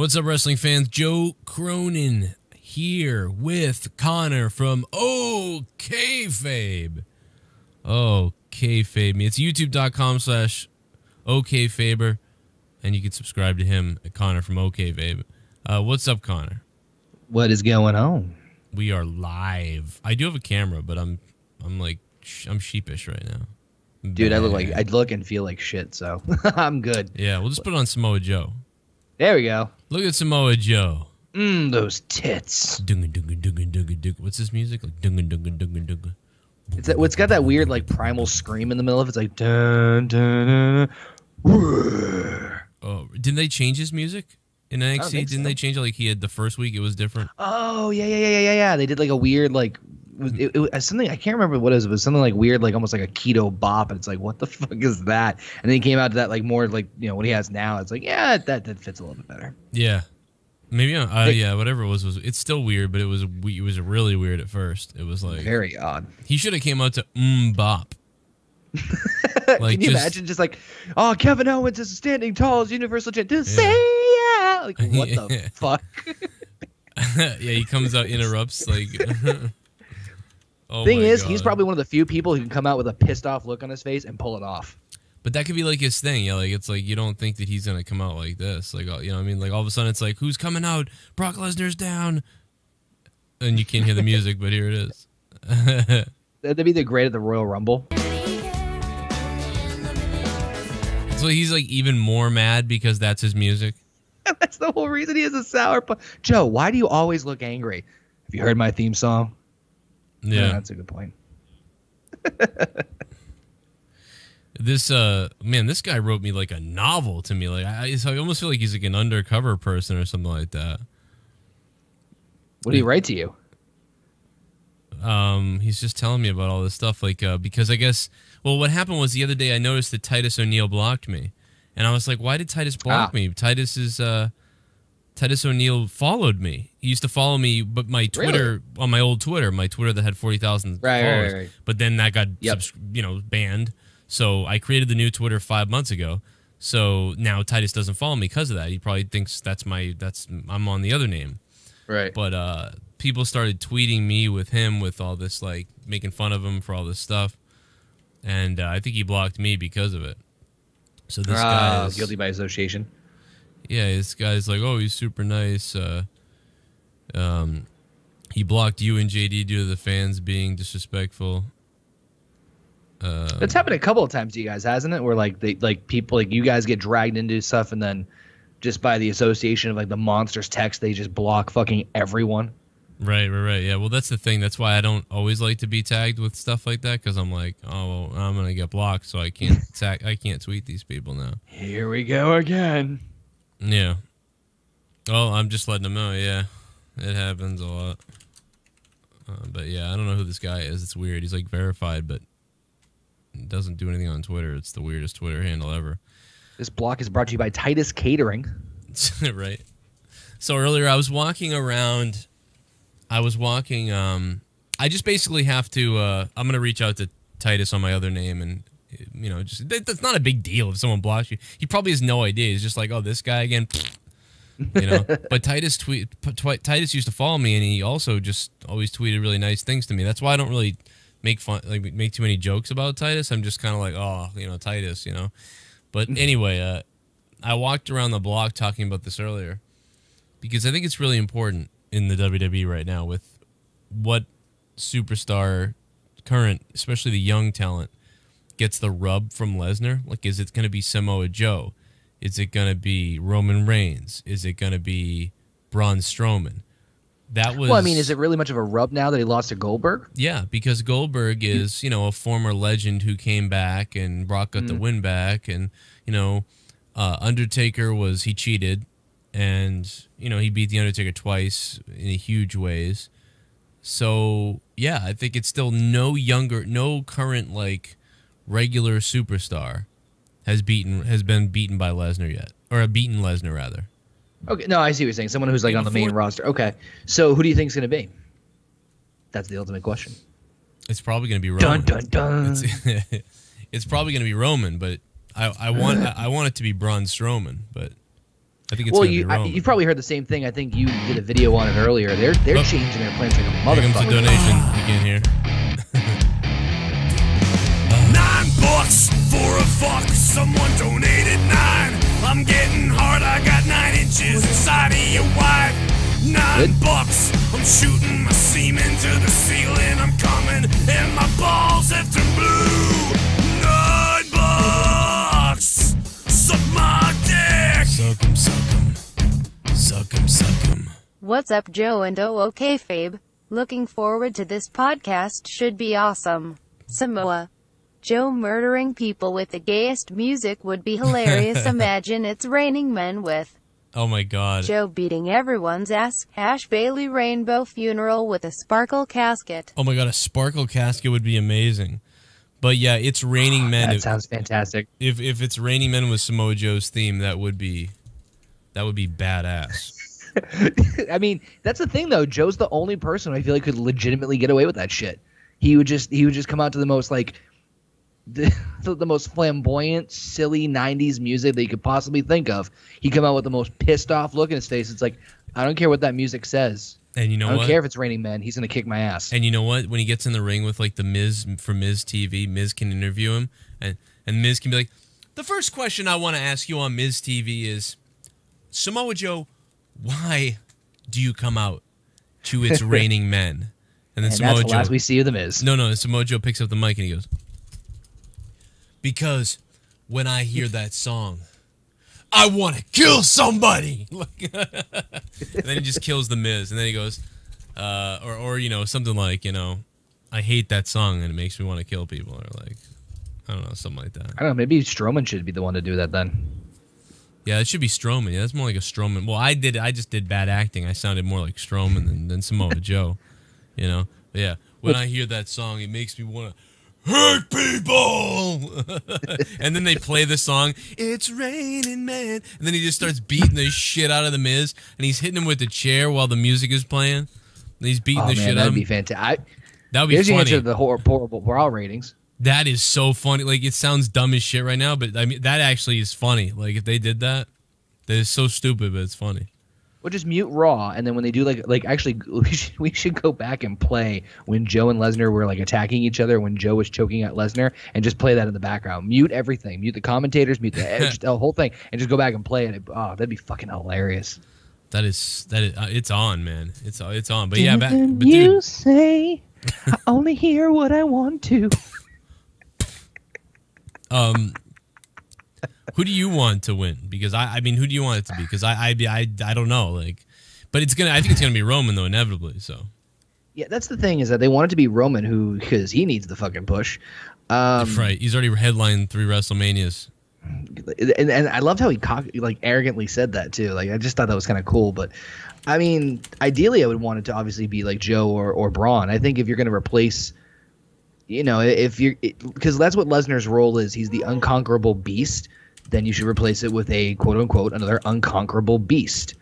What's up, wrestling fans? Joe Cronin here with Connor from OKFabe. OKFabe me. It's youtube.com/OKFaber, and you can subscribe to him at Connor from OKFabe. What's up, Connor? What is going on? We are live. I do have a camera, but I'm sheepish right now. Dude, I look and feel like shit, so I'm good. Yeah, we'll just put it on Samoa Joe. There we go. Look at Samoa Joe. Those tits. What's this music? Like It's got that weird like primal scream in the middle of it. It's like dun dun dun. Oh, didn't they change his music in NXT? Didn't they change it? Like he had the first week, it was different. Oh yeah. They did like a weird like it was something I can't remember what it was. It was something like weird, like almost like a keto bop, and it's like, what the fuck is that? And then he came out to that like more like what he has now. It's like that fits a little bit better. Yeah, maybe. Yeah, whatever it was it's still weird, but it was really weird at first. It was like very odd. He should have came out to bop. Like, can you imagine just like, oh, Kevin Owens is standing tall as Universal Champion. Say yeah. Like what the fuck? Yeah, he comes out, interrupts like. Oh Thing is, he's probably one of the few people who can come out with a pissed off look on his face and pull it off. But that could be like his thing. Yeah, like it's like you don't think that he's gonna come out like this. Like, you know what I mean? Like all of a sudden it's like, who's coming out? Brock Lesnar's down. And you can't hear the music, but here it is. That'd be the great at the Royal Rumble. So he's like even more mad because that's his music. That's the whole reason he has a sour punch. Joe, why do you always look angry? Have you heard my theme song? Yeah, that's a good point. This man, this guy wrote me like a novel to me. Like I almost feel like he's like an undercover person or something like that. What did he write to you? He's just telling me about all this stuff. Like because I guess what happened was the other day I noticed that Titus O'Neil blocked me, and I was like, why did Titus block me? Titus O'Neil followed me. He used to follow me, but my Twitter, on my old Twitter, that had 40,000 followers. Right. But then that got, banned. So I created the new Twitter 5 months ago. So now Titus doesn't follow me because of that. He probably thinks I'm on the other name. Right. But people started tweeting me with him with all this, like making fun of him for all this stuff, and I think he blocked me because of it. So this guy is guilty by association. Yeah, this guy's like, oh, he's super nice. He blocked you and JD due to the fans being disrespectful. That's happened a couple of times to you guys, hasn't it? Where people like you guys get dragged into stuff, and then just by the association of like the monsters text, they just block fucking everyone. Right. Yeah, well, that's the thing. That's why I don't always like to be tagged with stuff like that, because I'm like, oh, well, I'm gonna get blocked, so I can't I can't tweet these people now. Here we go again. Yeah. Well, I'm just letting them know. Yeah, it happens a lot. But yeah, I don't know who this guy is. It's weird. He's like verified, but doesn't do anything on Twitter. It's the weirdest Twitter handle ever. This block is brought to you by Titus Catering. Right. So earlier I was walking around. I just basically have to. I'm gonna reach out to Titus on my other name and. Just that's not a big deal if someone blocks you. He probably has no idea. He's just like, oh, this guy again. But Titus used to follow me, and he also just always tweeted really nice things to me. That's why I don't really make too many jokes about Titus. I'm just kind of like, oh, Titus, But anyway, I walked around the block talking about this earlier because I think it's really important in the WWE right now with what superstar, current, especially the young talent, gets the rub from Lesnar. Like, is it going to be Samoa Joe? Is it going to be Roman Reigns? Is it going to be Braun Strowman? Well, I mean, is it really much of a rub now that he lost to Goldberg? Yeah, because Goldberg is, a former legend who came back, and Brock got the win back, and, Undertaker he cheated, and, he beat The Undertaker twice in huge ways. So, yeah, I think it's still no current, like, regular superstar has been beaten by Lesnar yet, or beaten Lesnar rather. Okay, no, I see what you're saying. Someone who's like on the main roster. Okay, so who do you think is going to be? That's the ultimate question. It's probably going to be Roman. Dun dun dun. It's probably going to be Roman, but I want it to be Braun Strowman. But I think it's going to be Roman. You probably heard the same thing. I think you did a video on it earlier. They're changing their plans like a motherfucker. Here comes a donation. You can't hear. $9 for a fuck. Someone donated 9. I'm getting hard. I got 9 inches inside of your wife. $9. I'm shooting my semen to the ceiling. I'm coming and my balls have turned blue. $9. Suck my dick. Suck him, suck him. Suck him, suck him. What's up, Joe and OK Fabe? Looking forward to this podcast. Should be awesome. Samoa. Joe murdering people with the gayest music would be hilarious. Imagine it's Raining Men with Oh my god. Joe beating everyone's ass. Ash Bailey rainbow funeral with a sparkle casket. Oh my god, a sparkle casket would be amazing. But yeah, it's Raining Men. That sounds fantastic. If it's Raining Men with Samoa Joe's theme, that would be badass. I mean, that's the thing though. Joe's the only person I feel like could legitimately get away with that shit. He would just come out to the most like the most flamboyant, silly 90s music that you could possibly think of. He'd come out with the most pissed off look in his face. It's like, I don't care what that music says. And you know what? I don't care if it's Raining Men. He's going to kick my ass. And you know what? When he gets in the ring with like the Miz from Miz TV, Miz can interview him. And Miz can be like, the first question I want to ask you on Miz TV is, Samoa Joe, why do you come out to It's Raining Men? And then Samoa that's the Joe, last we see of the Miz. No, Samoa Joe picks up the mic and he goes, because when I hear that song, I want to kill somebody. And then he just kills the Miz, and then he goes, or you know, something like, you know, I hate that song and it makes me want to kill people, or like, I don't know, something like that. I don't know. Maybe Strowman should be the one to do that then. Yeah, it should be Strowman. Yeah, that's more like a Strowman. Well, I just did bad acting. I sounded more like Strowman than Samoa Joe, you know. But yeah, when I hear that song, it makes me want to hurt people. And then they play the song, It's Raining Men, and then he just starts beating the shit out of the Miz, and he's hitting him with the chair while the music is playing. And he's beating the shit out of him. That'd be fantastic. That would be funny. Here's the answer to the horrible raw ratings. That is so funny. Like, it sounds dumb as shit right now, but I mean, that actually is funny. Like, if they did that, that is so stupid, but it's funny. Well, just mute Raw, and then when they do like actually, we should go back and play when Joe and Lesnar were like attacking each other when Joe was choking at Lesnar, and just play that in the background. Mute everything, mute the commentators, mute the whole thing, and just go back and play it. Oh, that'd be fucking hilarious. That is it's on, man. It's on. But yeah, but you dude, say I only hear what I want to. Who do you want to win? Because I mean, who do you want it to be? Because I don't know. Like, but I think it's gonna be Roman though, inevitably. So. Yeah, that's the thing, is that they want it to be Roman, because he needs the fucking push. Right. He's already headlined 3 WrestleManias. And I loved how he arrogantly said that too. Like, I just thought that was kind of cool. But I mean, ideally, I would want it to obviously be like Joe or Braun. I think if you're gonna replace, you know, because that's what Lesnar's role is. He's the unconquerable beast. Then you should replace it with a quote-unquote another unconquerable beast.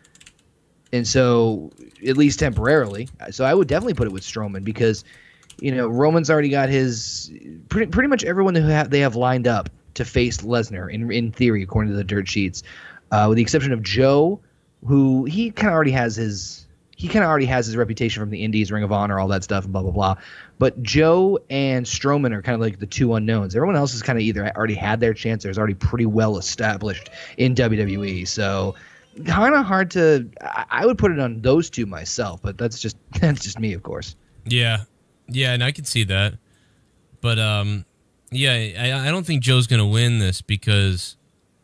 And so, at least temporarily. So I would definitely put it with Strowman, because, you know, Roman's already got his pretty much everyone they have lined up to face Lesnar in theory, according to the dirt sheets, with the exception of Joe, who he kind of already has his reputation from the Indies, Ring of Honor, all that stuff, and blah blah blah. But Joe and Strowman are kind of like the two unknowns. Everyone else has kind of either already had their chance or is already pretty well established in WWE. So kind of hard to. I would put it on those two myself, but that's just me, of course. Yeah, and I can see that. But yeah, I don't think Joe's gonna win this because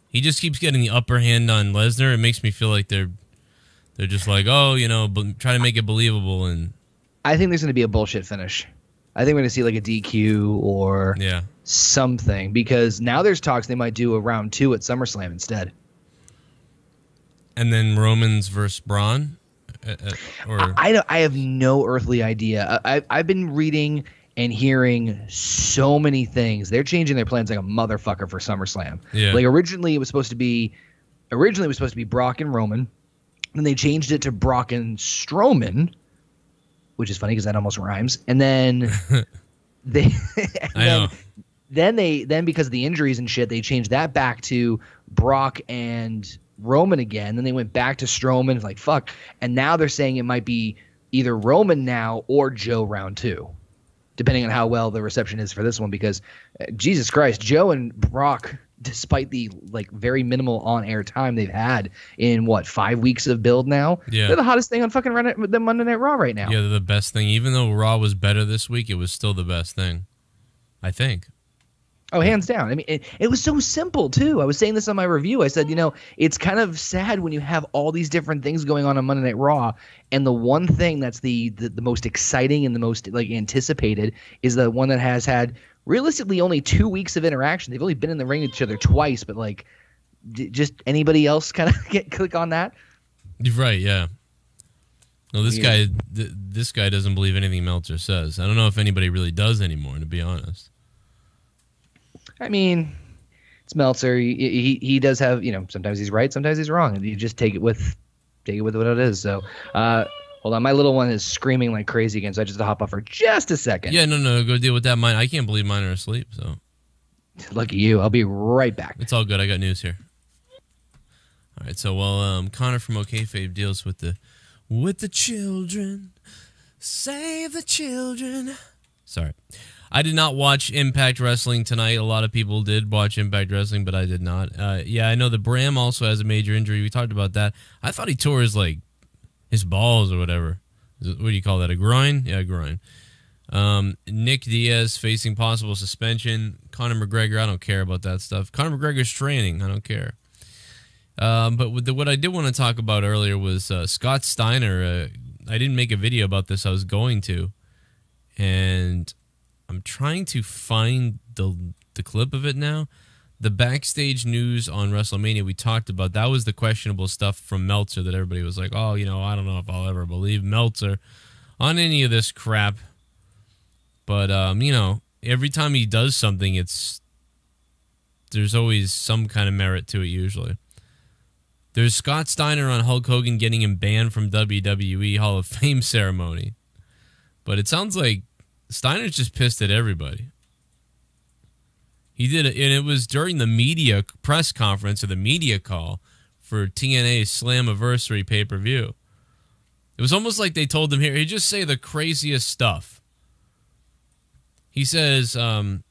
he just keeps getting the upper hand on Lesnar. It makes me feel like they're just like, oh, you know, trying to make it believable. And I think there's going to be a bullshit finish. I think we're going to see like a DQ or something, because now there's talks they might do a round 2 at SummerSlam instead. And then Roman's versus Braun? I have no earthly idea. I've been reading and hearing so many things. They're changing their plans like a motherfucker for SummerSlam. Yeah. Like originally it was supposed to be Brock and Roman. Then they changed it to Brock and Strowman, which is funny because that almost rhymes. And then then because of the injuries and shit, they changed that back to Brock and Roman again. Then they went back to Strowman. It's like, fuck. And now they're saying it might be either Roman now or Joe round 2, depending on how well the reception is for this one. Because Jesus Christ, Joe and Brock, despite the like very minimal on-air time they've had in 5 weeks of build now, they're the hottest thing on fucking the Monday Night Raw right now. Yeah, they're the best thing. Even though Raw was better this week, it was still the best thing, I think. Oh, hands down. I mean, it was so simple, too. I was saying this on my review. I said, it's kind of sad when you have all these different things going on Monday Night Raw, and the one thing that's the most exciting and the most like anticipated is the one that has had realistically only 2 weeks of interaction. They've only been in the ring with each other twice, but like, just anybody else kind of click on that? Right, yeah. No, this guy doesn't believe anything Meltzer says. I don't know if anybody really does anymore, to be honest. I mean, it's Meltzer. He does have, sometimes he's right, sometimes he's wrong, and you just take it with what it is. So, hold on, my little one is screaming like crazy again, so I just have to hop off for just a second. Yeah, no, go deal with that. I can't believe mine are asleep. So, lucky you. I'll be right back. It's all good. I got news here. All right, so while Connor from OKFabe deals with the children, save the children. Sorry. I did not watch Impact Wrestling tonight. A lot of people did watch Impact Wrestling, but I did not. Yeah, I know the Bram also has a major injury. We talked about that. I thought he tore his balls or whatever. What do you call that? A groin? Yeah, a groin. Nick Diaz facing possible suspension. Conor McGregor, I don't care about that stuff. Conor McGregor's training. I don't care. But what I did want to talk about earlier was Scott Steiner. I didn't make a video about this. I was going to. And I'm trying to find the clip of it now. The backstage news on WrestleMania we talked about, that was the questionable stuff from Meltzer that everybody was like, oh, I don't know if I'll ever believe Meltzer on any of this crap. But, every time he does something, there's always some kind of merit to it usually. There's Scott Steiner on Hulk Hogan getting him banned from WWE Hall of Fame ceremony. But it sounds like Steiner's just pissed at everybody. He did it, and it was during the media press conference or the media call for TNA's Slammiversary pay-per-view. It was almost like they told him here, he just say the craziest stuff. He says, he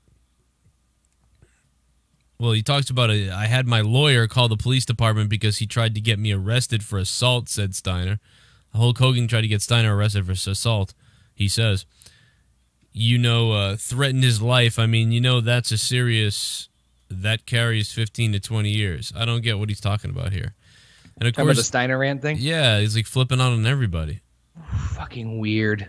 talks about I had my lawyer call the police department because he tried to get me arrested for assault, said Steiner. Hulk Hogan tried to get Steiner arrested for assault, he says. Threatened his life. I mean, that's a serious, that carries 15 to 20 years. I don't get what he's talking about here. And of course, about the Steiner rant thing? Yeah, he's like flipping out on everybody. Fucking weird.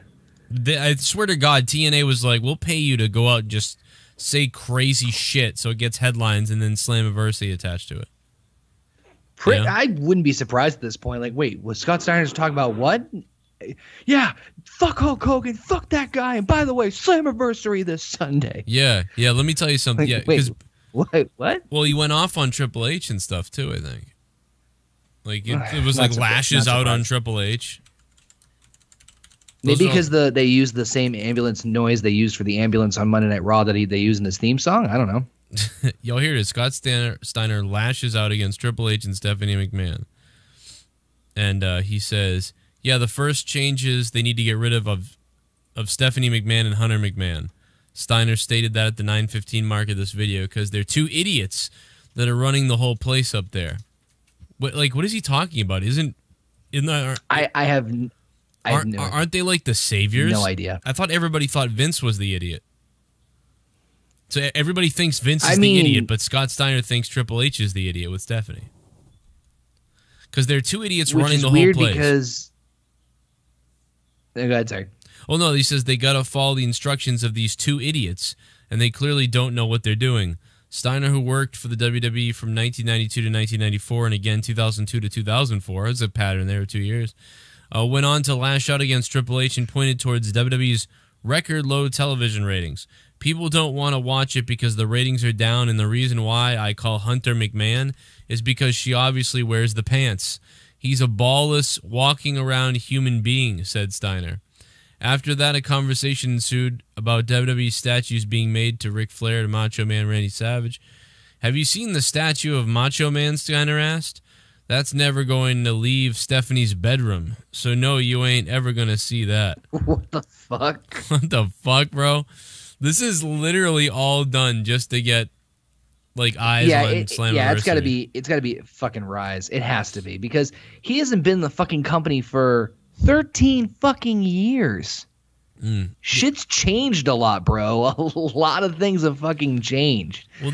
I swear to God, TNA was like, we'll pay you to go out and just say crazy shit so it gets headlines and then Slammiversary attached to it. I wouldn't be surprised at this point. Like, wait, was Scott Steiner just talking about what? Yeah, fuck Hulk Hogan, fuck that guy, and by the way, Slammiversary this Sunday. Yeah, let me tell you something. Like, yeah, wait, what? Well, he went off on Triple H and stuff too, I think. Like it was like lashes out on Triple H. Maybe because they used the same ambulance noise they used for the ambulance on Monday Night Raw that they used in his theme song. I don't know. Yo, here it is. Scott Steiner lashes out against Triple H and Stephanie McMahon, and he says, yeah, the first changes they need to get rid of Stephanie McMahon and Hunter McMahon. Steiner stated that at the 9:15 mark of this video because they're two idiots that are running the whole place up there. What is he talking about? Aren't they like the saviors? No idea. I thought everybody thought Vince was the idiot. So everybody thinks Vince is the idiot, but Scott Steiner thinks Triple H is the idiot with Stephanie. Because they're two idiots running the whole place. Weird because... Go ahead, sorry. Oh, no, he says they got to follow the instructions of these two idiots, and they clearly don't know what they're doing. Steiner, who worked for the WWE from 1992 to 1994, and again 2002 to 2004, there's a pattern there of 2 years, went on to lash out against Triple H and pointed towards WWE's record low television ratings. People don't want to watch it because the ratings are down, and the reason why I call Hunter McMahon is because she obviously wears the pants. He's a ballless, walking around human being, said Steiner. After that, a conversation ensued about WWE statues being made to Ric Flair and Macho Man Randy Savage. Have you seen the statue of Macho Man, Steiner asked? That's never going to leave Stephanie's bedroom. So no, you ain't ever gonna see that. What the fuck? What the fuck, bro? This is literally all done just to get like eyes on Slammiversary. Yeah, it's gotta be fucking Rise. It has to be, because he hasn't been in the fucking company for 13 fucking years. Shit's changed a lot, bro. A lot of things have fucking changed. Well,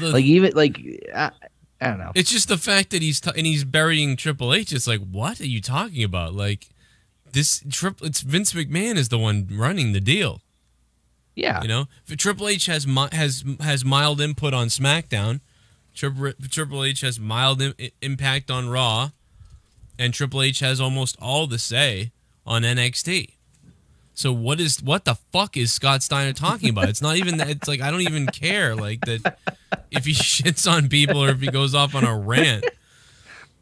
I don't know. It's just the fact that he's burying Triple H. It's like, what are you talking about? Like, it's Vince McMahon is the one running the deal. Yeah, you know, if Triple H has mild input on SmackDown, Triple H has mild impact on Raw, and Triple H has almost all the say on NXT. So what the fuck is Scott Steiner talking about? It's not even that. It's like, I don't even care, like, that if he shits on people or if he goes off on a rant.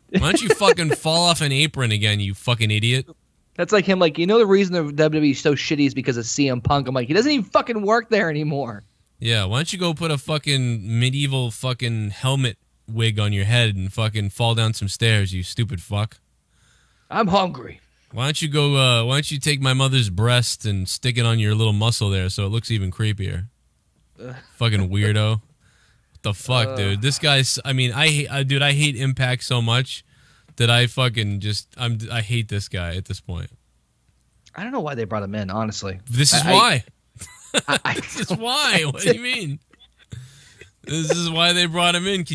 Why don't you fucking fall off an apron again, you fucking idiot? That's like him, like, you know, the reason the WWE is so shitty is because of CM Punk. I'm like, he doesn't even fucking work there anymore. Yeah, why don't you go put a fucking medieval fucking helmet wig on your head and fucking fall down some stairs, you stupid fuck. I'm hungry. Why don't you take my mother's breast and stick it on your little muscle there so it looks even creepier? Fucking weirdo. What the fuck, dude? This guy's, I mean, I hate Impact so much that I fucking I hate this guy at this point. I don't know why they brought him in, honestly. This is why. This is why. What do you mean? This is why they brought him in.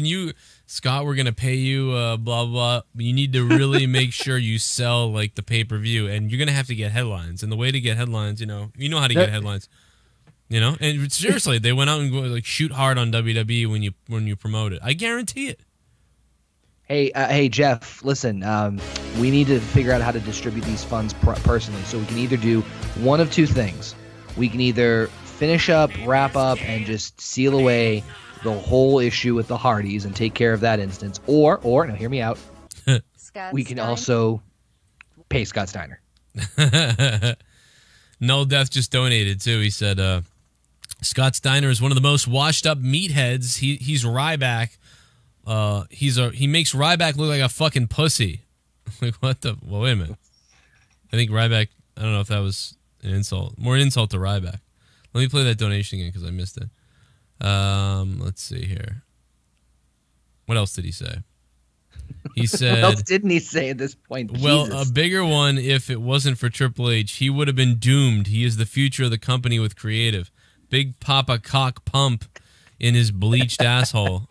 Scott, we're going to pay you, blah, blah. But you need to really make sure you sell, like, the pay-per-view. And you're going to have to get headlines. And the way to get headlines, you know how to get headlines. You know? And seriously, they went out and go, like, shoot hard on WWE when you promote it. I guarantee it. Hey, Jeff, listen, we need to figure out how to distribute these funds personally. So we can either do one of two things. We can either finish up, wrap up, and just seal away the whole issue with the Hardys and take care of that instance, or now hear me out, we can also pay Scott Steiner. No Death just donated too. He said Scott Steiner is one of the most washed up meatheads. He's RYBACK. He makes RYBACK look like a fucking pussy. Like, what the? Well, wait a minute. I think RYBACK, I don't know if that was an insult, more an insult to RYBACK. Let me play that donation again because I missed it. Let's see here. What else did he say? He said, what else didn't he say at this point? Well, Jesus. a bigger one, if it wasn't for Triple H, he would have been doomed. He is the future of the company with creative. Big Papa cock pump in his bleached asshole.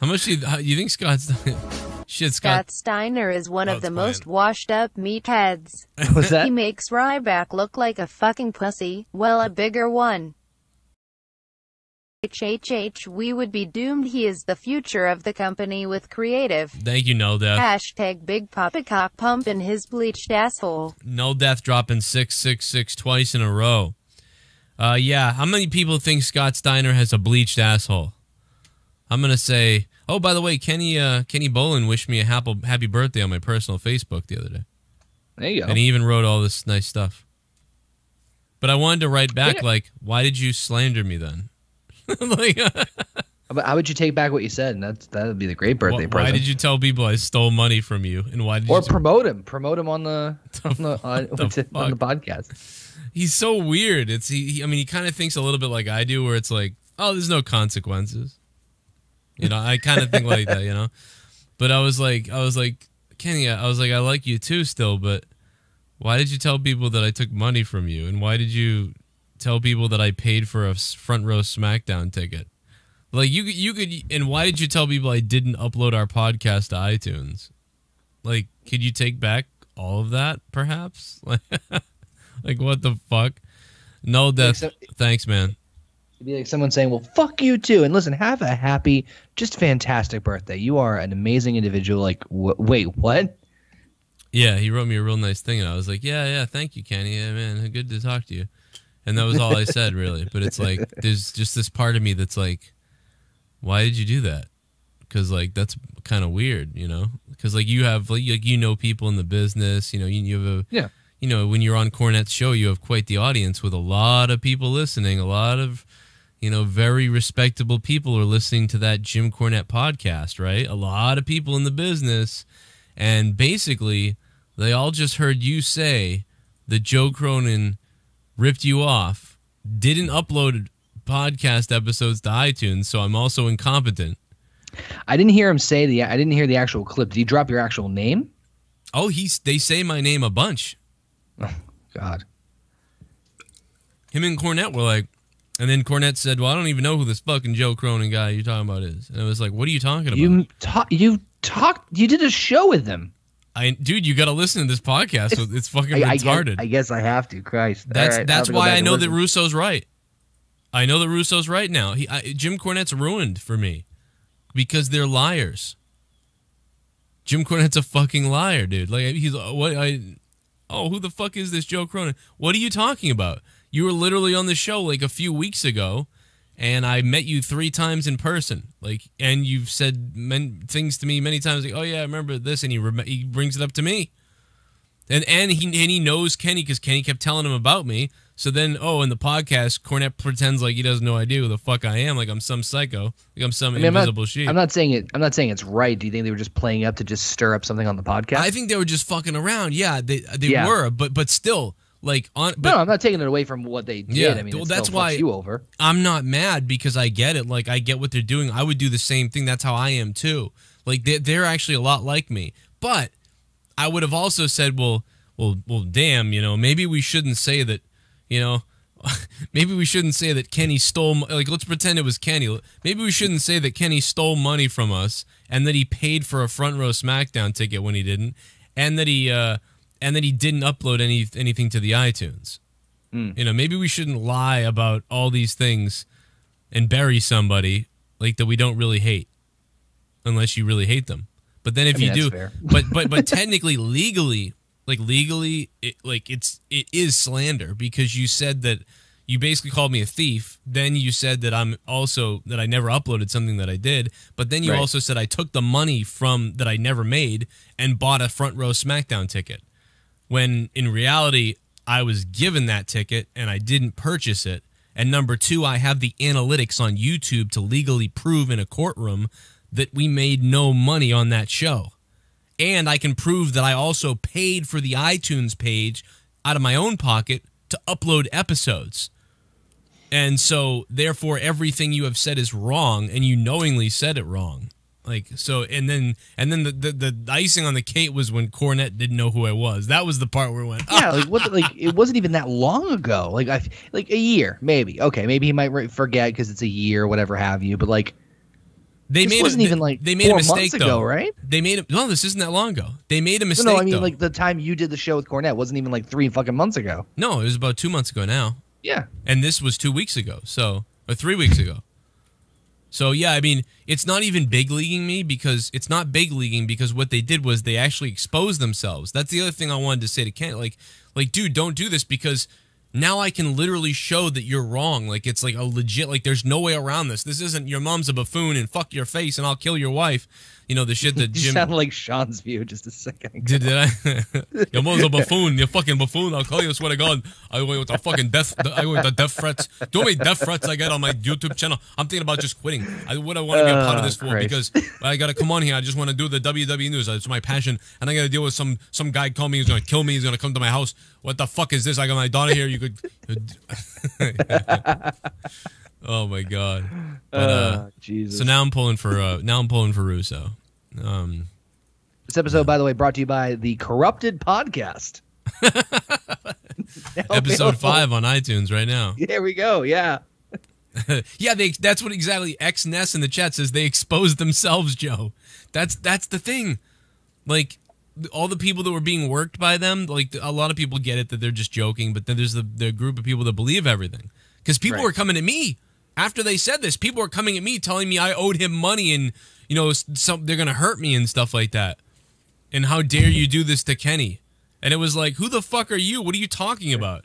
How much do you think Scott's... Shit, Scott Steiner is one of the most washed up meatheads. What's that? He makes RYBACK look like a fucking pussy. Well, a bigger one. We would be doomed. He is the future of the company with creative. Thank you, No Death. Hashtag Big Papa cock pump in his bleached asshole. No Death dropping 666 twice in a row. Yeah, how many people think Scott Steiner has a bleached asshole? I'm going to say... Oh, by the way, Kenny Bolin wished me a happy birthday on my personal Facebook the other day. There you go. And he even wrote all this nice stuff. But I wanted to write back, like, why did you slander me then? Like, how would you take back what you said? And that would be the great birthday present. Why did you tell people I stole money from you? And why did promote him on the podcast? He's so weird. I mean, he kind of thinks a little bit like I do, where it's like, oh, there's no consequences. You know, I kind of think like that, you know. But I was like, Kenny, I like you too still, but why did you tell people that I took money from you? And why did you tell people that I paid for a front row SmackDown ticket? Like, you could, and why did you tell people I didn't upload our podcast to iTunes? Like, could you take back all of that, perhaps? Like, what the fuck? No Death. Thanks, man. It'd be like someone saying, well, fuck you too. And listen, have a happy, just fantastic birthday. You are an amazing individual. Like, wait, what? Yeah, he wrote me a real nice thing. And I was like, yeah, thank you, Kenny. Yeah, man, good to talk to you. And that was all I said, really. But it's like, there's just this part of me that's like, why did you do that? Because, like, that's kind of weird, you know? Because, like, you have, like, you know people in the business. You know, you have a... Yeah. You know, when you're on Cornette's show, you have quite the audience with a lot of people listening, a lot of you know, very respectable people are listening to that Jim Cornette podcast, right? A lot of people in the business, and basically they all just heard you say that Joe Cronin ripped you off, didn't upload podcast episodes to iTunes, so I'm also incompetent. I didn't hear him say I didn't hear the actual clip. Did he drop your actual name? Oh, they say my name a bunch. Oh, God. Him and Cornette were like, and then Cornette said, well, I don't even know who this fucking Joe Cronin guy you're talking about is. And I was like, what are you talking about? You did a show with him. Dude, you got to listen to this podcast. It's fucking retarded. I guess I have to. Christ. That's why I know that Russo's right. I know that Russo's right now. Jim Cornette's ruined for me because they're liars. Jim Cornette's a fucking liar, dude. Like he's who the fuck is this Joe Cronin? What are you talking about? You were literally on the show like a few weeks ago, and I met you 3 times in person. Like, and you've said things to me many times. Like, oh yeah, I remember this, and he brings it up to me. And he knows Kenny because Kenny kept telling him about me. So then, in the podcast, Cornette pretends like he doesn't know I do who the fuck I am, like I'm some psycho, like I'm some invisible sheep. I'm not saying it's right. Do you think they were just playing up to just stir up something on the podcast? I think they were just fucking around. Yeah, they were, but still, like no, I'm not taking it away from what they did. Yeah, I mean, well, that's why you over. I'm not mad because I get it. Like I get what they're doing. I would do the same thing. That's how I am too. Like they're actually a lot like me. But I would have also said, well, damn, you know, maybe we shouldn't say that, you know. Maybe we shouldn't say that Kenny stole. Like, let's pretend it was Kenny. Maybe we shouldn't say that Kenny stole money from us and that he paid for a front row SmackDown ticket when he didn't, and that he didn't upload anything to the iTunes. You know, maybe we shouldn't lie about all these things and bury somebody like that we don't really hate, unless you really hate them. But then if you do, fair. but technically, legally. Like legally, it is slander because you said that you basically called me a thief. Then you said that I never uploaded something that I did. But then you also said I took the money from that I never made and bought a front row SmackDown ticket. When in reality, I was given that ticket and I didn't purchase it. And number 2, I have the analytics on YouTube to legally prove in a courtroom that we made no money on that show. And I can prove that I also paid for the iTunes page out of my own pocket to upload episodes. And so, therefore, everything you have said is wrong, and you knowingly said it wrong. Like so, and then the icing on the cake was when Cornette didn't know who I was. That was the part where it went. Yeah, like it wasn't even that long ago. Like a year, maybe. Okay, maybe he might forget because it's a year, or whatever have you. But like. They made a mistake ago, right? No, this isn't that long ago. They made a mistake. No, I mean like the time you did the show with Cornette wasn't even like 3 fucking months ago. No, it was about 2 months ago now. Yeah, and this was 2 weeks ago, or 3 weeks ago. So yeah, I mean, it's not even big leaguing me because what they did was they actually exposed themselves. That's the other thing I wanted to say to Ken. Like, dude, don't do this because. Now I can literally show that you're wrong. Like, it's like a legit, like, there's no way around this. This isn't your mom's a buffoon and fuck your face and I'll kill your wife. You know, the shit that Jim... You sounded like Sean's view just a second ago. Did I? Your mom's a buffoon. You fucking buffoon. I'll call you, I swear to God. I went with the fucking death threats. Do many death threats I get on my YouTube channel. I'm thinking about just quitting. What I want to be a part of this for because I got to come on here. I just want to do the WWE news. It's my passion. And I got to deal with some guy call me. He's going to kill me. He's going to come to my house. What the fuck is this? I got my daughter here. You could... Oh my God! But, Jesus. So now I'm pulling for Russo. This episode, by the way, brought to you by the Corrupted Podcast. Episode 5 on iTunes right now. There we go. Yeah. Yeah, that's what exactly X Ness in the chat says. They exposed themselves, Joe. That's the thing. Like all the people that were being worked by them, like a lot of people get it that they're just joking, but then there's the group of people that believe everything. Because people were coming at me after they said this. People were coming at me telling me I owed him money and, you know, they're going to hurt me and stuff like that. And how dare you do this to Kenny? And it was like, who the fuck are you? What are you talking about?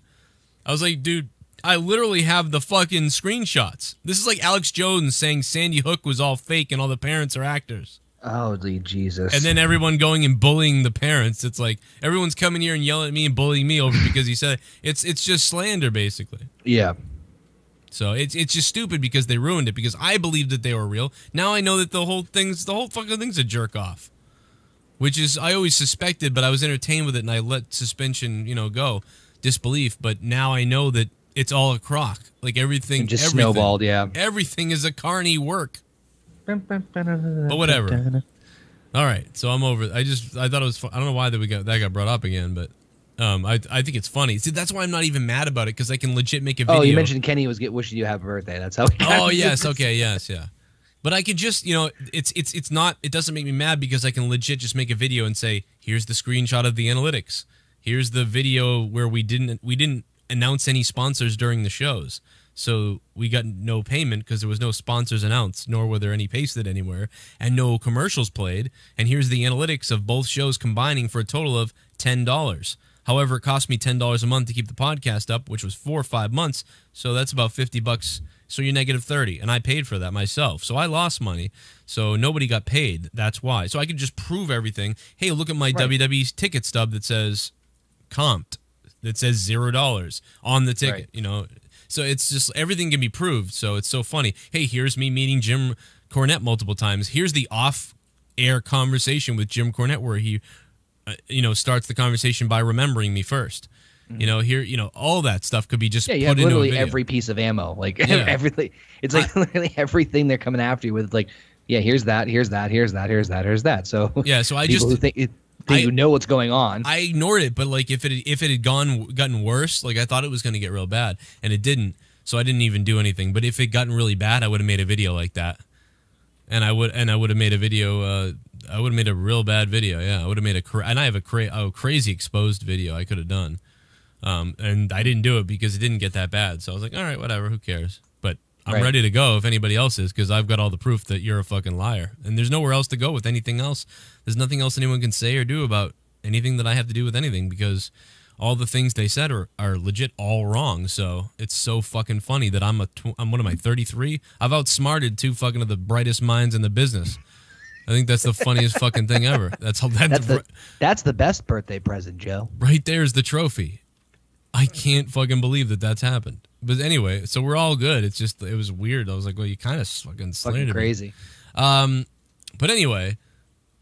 I was like, dude, I literally have the fucking screenshots. This is like Alex Jones saying Sandy Hook was all fake and all the parents are actors. Holy Jesus. And then everyone going and bullying the parents. It's like everyone's coming here and yelling at me and bullying me over because he said it. It's just slander, basically. Yeah. So it's just stupid because they ruined it because I believed that they were real. Now I know that the whole fucking thing's a jerk off. Which is, I always suspected, but I was entertained with it and I let suspension, go, disbelief. But now I know that it's all a crock. Like everything. Just snowballed, yeah. Everything is a carny work. But whatever. All right, so I'm over. I thought it was fun. I don't know why that got brought up again, but I think it's funny. See, that's why I'm not even mad about it because I can legit make a video. Oh, you mentioned Kenny was wishing you happy birthday. That's how. Oh yes, okay, yes, yeah. But I could just, it's not. It doesn't make me mad because I can legit just make a video and say, here's the screenshot of the analytics. Here's the video where we didn't announce any sponsors during the shows. So we got no payment because there was no sponsors announced, nor were there any pasted anywhere, and no commercials played. And here's the analytics of both shows combining for a total of $10. However, it cost me $10 a month to keep the podcast up, which was 4 or 5 months. So that's about $50. So you're negative 30, and I paid for that myself. So I lost money. So nobody got paid. That's why. So I could just prove everything. Hey, look at my WWE ticket stub that says comped, that says $0 on the ticket. So it's just everything can be proved. So it's so funny. Hey, here's me meeting Jim Cornette multiple times. Here's the off-air conversation with Jim Cornette where he, starts the conversation by remembering me first. All that stuff could be just put into a literally video. every piece of ammo, everything. It's like literally everything they're coming after you with. Like, yeah, here's that, here's that, here's that, here's that, here's that. So yeah, so I people just who think you know what's going on. I ignored it, but like if it had gotten worse, like I thought it was going to get real bad, and it didn't. So I didn't even do anything. But if it gotten really bad, I would have made a video like that, and I would have made a video. I would have made a real bad video. Yeah, I would have made and I have a crazy exposed video I could have done. And I didn't do it because it didn't get that bad. So I was like, all right, whatever, who cares? But I'm ready to go if anybody else is because I've got all the proof that you're a fucking liar. And there's nowhere else to go with anything else. There's nothing else anyone can say or do about anything that I have to do with anything because all the things they said are legit all wrong. So it's so fucking funny that I'm what am I, 33? I've outsmarted two fucking of the brightest minds in the business. I think that's the funniest fucking thing ever. That's the best birthday present, Joe. Right there's the trophy. I can't fucking believe that that's happened. But anyway, so we're all good. It's just, it was weird. I was like, well, you kind of fucking slandered me. Crazy. But anyway,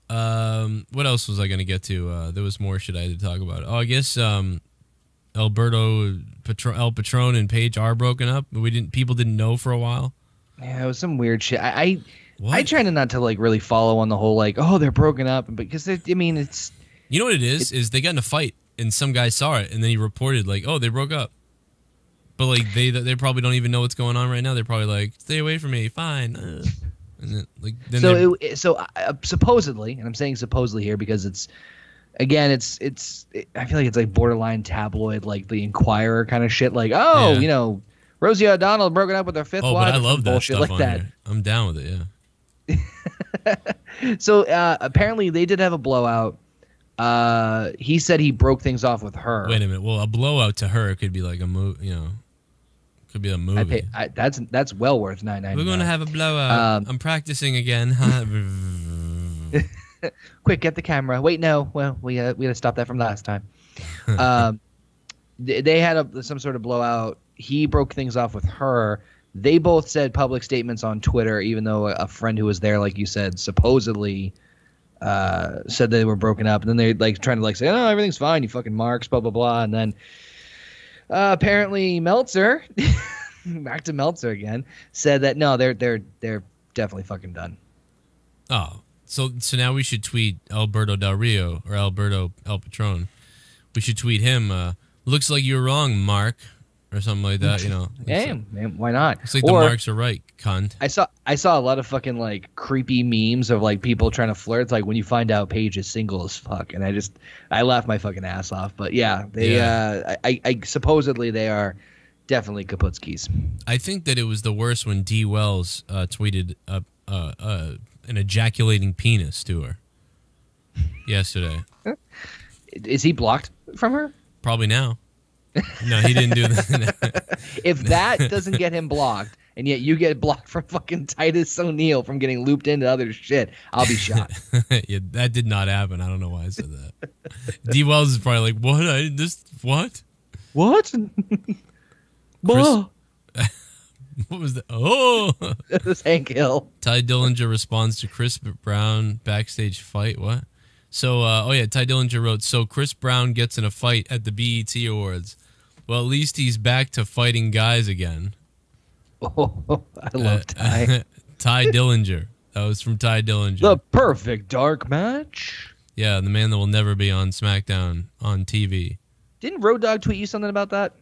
what else was I going to get to? There was more shit I had to talk about. Oh, I guess El Patron and Paige are broken up. People didn't know for a while. Yeah, it was some weird shit. I try not to like really follow on the whole like, oh, they're broken up because it's. You know what it is? Is they got in a fight. And some guy saw it, and then he reported like, "Oh, they broke up." But like they probably don't even know what's going on right now. They're probably like, "Stay away from me, fine." And then, supposedly, and I'm saying supposedly here because it's I feel like it's like borderline tabloid, like the Inquirer kind of shit. Like, Rosie O'Donnell broken up with her fifth wife. But I love that bullshit stuff like that. Here. I'm down with it. Yeah. So apparently they did have a blowout. He said he broke things off with her. Wait a minute. Well, a blowout to her could be like a movie. Could be a movie. That's well worth $9.99. We're gonna have a blowout. I'm practicing again. Quick, get the camera. Wait, no. Well, we gotta stop that from last time. They had some sort of blowout. He broke things off with her. They both said public statements on Twitter, even though a friend who was there, like you said, supposedly said they were broken up. And then they like trying to like say, oh, everything's fine, you fucking marks, blah, blah, blah. And then apparently Meltzer, back to Meltzer again, said that no, they're definitely fucking done. Oh, so now we should tweet Alberto Del Rio or Alberto El Patron. We should tweet him. Looks like you're wrong, Mark, or something like that. Hey, man, why not? Looks like the marks are right, cunt. I saw a lot of fucking like creepy memes of like people trying to flirt. It's like when you find out Paige is single as fuck, and I laughed my fucking ass off. But yeah, I supposedly they are definitely Kaputskis. I think that it was the worst when D. Wells tweeted an ejaculating penis to her yesterday. Is he blocked from her? Probably now. No, he didn't do that. If that doesn't get him blocked, and yet you get blocked from fucking Titus O'Neil from getting looped into other shit, I'll be shocked. Yeah, that did not happen. I don't know why I said that. D. Wells is probably like, what? What? What? What was that? Oh, It was Hank Hill. Ty Dillinger responds to Chris Brown backstage fight. What? So, oh yeah, Ty Dillinger wrote, so Chris Brown gets in a fight at the BET Awards. Well, at least he's back to fighting guys again. Oh, I love Ty. Ty Dillinger. That was from Ty Dillinger. The perfect dark match. Yeah, the man that will never be on SmackDown on TV. Didn't Road Dogg tweet you something about that?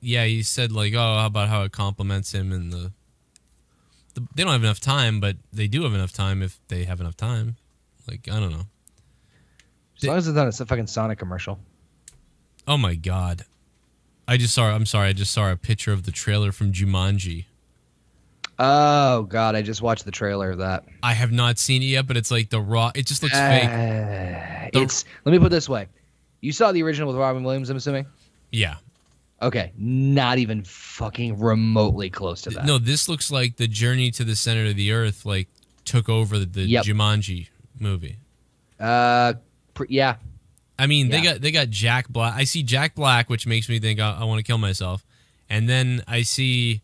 Yeah, he said like, oh, how about how it compliments him and they don't have enough time, but they do have enough time if they have enough time. Like, I don't know. As long as it's not a fucking Sonic commercial. Oh my God. I'm sorry, I just saw a picture of the trailer from Jumanji. Oh God, I just watched the trailer of that. I have not seen it yet, but it's like The Rock. It just looks fake. Let me put it this way. You saw the original with Robin Williams, I'm assuming? Yeah. Okay, not even fucking remotely close to that. No, this looks like the Journey to the Center of the Earth like took over the Jumanji movie. Yeah. I mean, they got Jack Black. I see Jack Black, which makes me think I want to kill myself. And then I see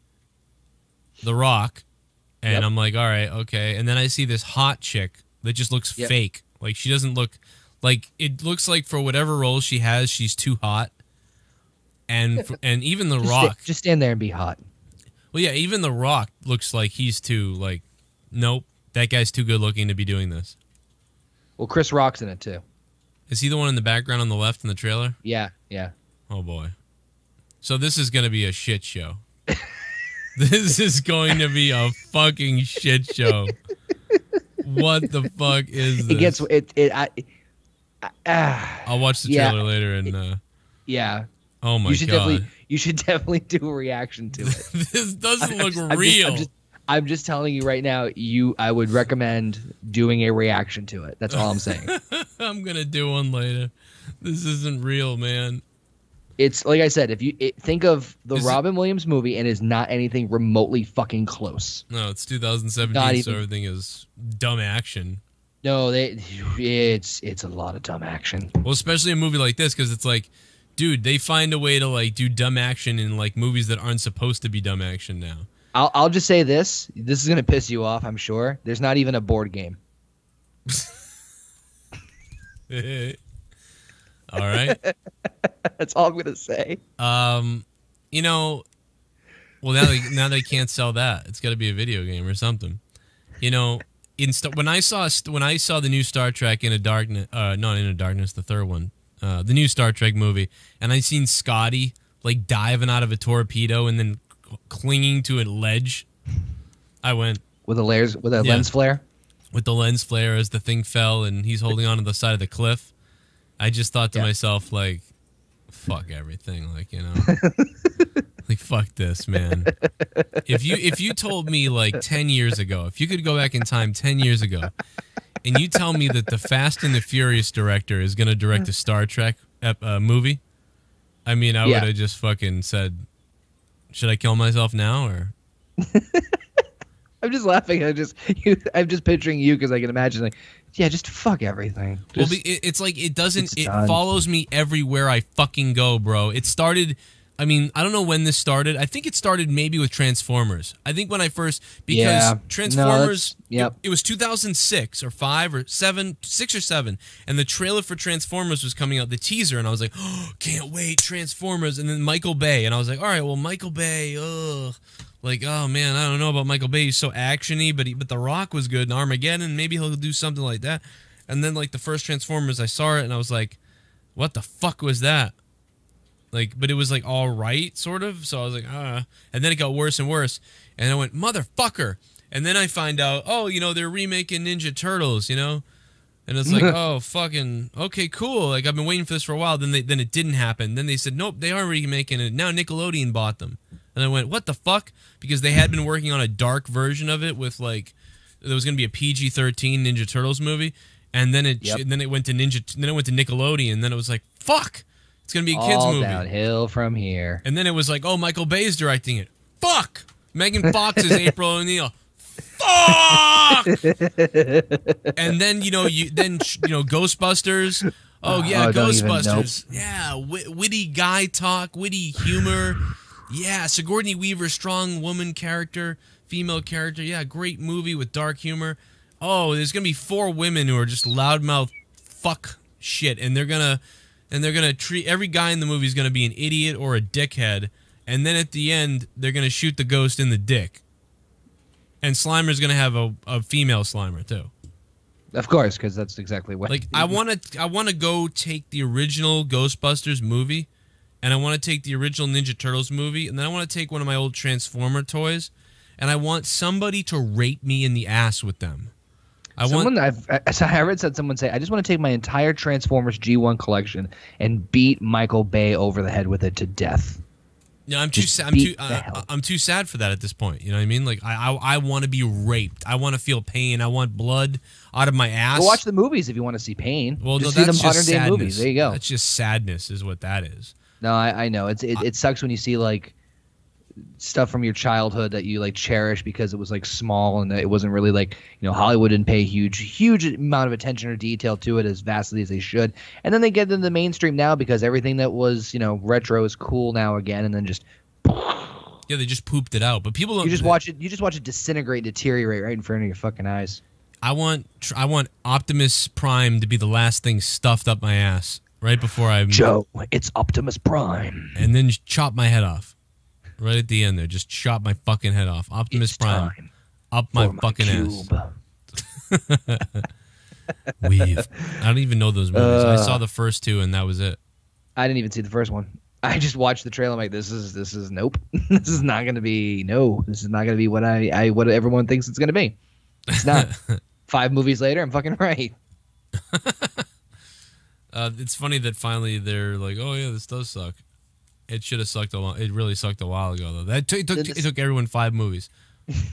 The Rock, and I'm like, all right, okay. And then I see this hot chick that just looks fake. Like, she doesn't look like, it looks like for whatever role she has, she's too hot. And even The Rock. Just stand there and be hot. Well, yeah, even The Rock looks like he's too, like, nope, that guy's too good looking to be doing this. Well, Chris Rock's in it too. Is he the one in the background on the left in the trailer? Yeah. Oh, boy. So this is going to be a shit show. This is going to be a fucking shit show. What the fuck is this? I'll watch the trailer later and... yeah. Oh, my God. You should definitely do a reaction to it. This doesn't look real. I'm just telling you right now, I would recommend doing a reaction to it. That's all I'm saying. I'm going to do one later. This isn't real, man. It's like I said, if you think of the Robin Williams movie and is not anything remotely fucking close. No, it's 2017, so everything is dumb action. No, it's a lot of dumb action. Well, especially a movie like this, because it's like, dude, they find a way to like do dumb action in like movies that aren't supposed to be dumb action now. I'll just say this. This is going to piss you off, I'm sure. There's not even a board game. All right. That's all I'm going to say. You know, well, now they can't sell that. It's got to be a video game or something. You know, when I saw the new Star Trek Into Darkness, not Into Darkness, the third one, the new Star Trek movie, and I seen Scotty like diving out of a torpedo and then clinging to a ledge, I went with a lens flare. With the lens flare as the thing fell and he's holding on to the side of the cliff. I just thought to myself, like, fuck everything, like, you know, like, fuck this, man. If you told me like 10 years ago, if you could go back in time 10 years ago, and you tell me that the Fast and the Furious director is going to direct a Star Trek movie, I mean, I would have just fucking said, should I kill myself now or? I'm just laughing. I'm just picturing you because I can imagine like, yeah, just fuck everything. Well, it's like it follows me everywhere I fucking go, bro. It started. I mean, I don't know when this started. I think it started maybe with Transformers. I think when I first Transformers. It was 2006 or 5 or 7, 6 or 7, and the trailer for Transformers was coming out, the teaser, and I was like, oh, can't wait, Transformers. And then Michael Bay, and I was like, all right, well, Michael Bay, like, oh man, I don't know about Michael Bay. He's so actiony, but The Rock was good in Armageddon. Maybe he'll do something like that. And then like the first Transformers, I saw it, and I was like, what the fuck was that? Like, but it was like all right, sort of. So I was like, and then it got worse and worse. And I went, motherfucker. And then I find out, oh, you know, they're remaking Ninja Turtles, you know? And it's like, oh, fucking, okay, cool. Like, I've been waiting for this for a while. Then it didn't happen. Then they said, nope, they are remaking it. Now Nickelodeon bought them. And I went, what the fuck? Because they had been working on a dark version of it with, like, there was going to be a PG-13 Ninja Turtles movie. And then it went to Nickelodeon. And then it was like, fuck. It's going to be a kids movie. All downhill from here. And then it was like, oh, Michael Bay's directing it. Fuck! Megan Fox is April O'Neil. Fuck! And then, Ghostbusters. Oh, yeah, Ghostbusters. Yeah, witty guy talk, witty humor. Yeah, Sigourney Weaver, strong woman character, female character. Yeah, great movie with dark humor. Oh, there's gonna be 4 women who are just loudmouth fuck shit, and they're gonna treat every guy in the movie is gonna be an idiot or a dickhead, and then at the end they're gonna shoot the ghost in the dick. And Slimer's gonna have a female Slimer too. Of course, because that's exactly what. Like I wanna go take the original Ghostbusters movie. And I want to take the original Ninja Turtles movie, and then I want to take one of my old Transformer toys, and I want somebody to rape me in the ass with them. I read someone say, I just want to take my entire Transformers G1 collection and beat Michael Bay over the head with it to death. No, I'm too sad for that at this point. You know what I mean? Like I want to be raped. I want to feel pain. I want blood out of my ass. Go watch the movies if you want to see pain. Well, just no, see that's the just modern day sadness. movies. There you go. That's just sadness, is what that is. No, I know. It sucks when you see like stuff from your childhood that you like cherish because it was like small and it wasn't really like, you know, Hollywood didn't pay a huge amount of attention or detail to it as vastly as they should. And then they get into the mainstream now because everything that was, you know, retro is cool now again, and then just yeah, they just pooped it out. But people don't. You just watch it disintegrate, deteriorate right in front of your fucking eyes. I want Optimus Prime to be the last thing stuffed up my ass. Right before Joe, it's Optimus Prime. And then chop my head off. Right at the end there. Just chop my fucking head off. Optimus Prime. Up my fucking ass. Weave. I don't even know those movies. I saw the first 2 and that was it. I didn't even see the first one. I just watched the trailer. I'm like, this is nope. This is not gonna be This is not gonna be what what everyone thinks it's gonna be. It's not. 5 movies later, I'm fucking right. It's funny that finally they're like, oh yeah, this does suck. It should have sucked a while. It really sucked a while ago though. It took everyone 5 movies.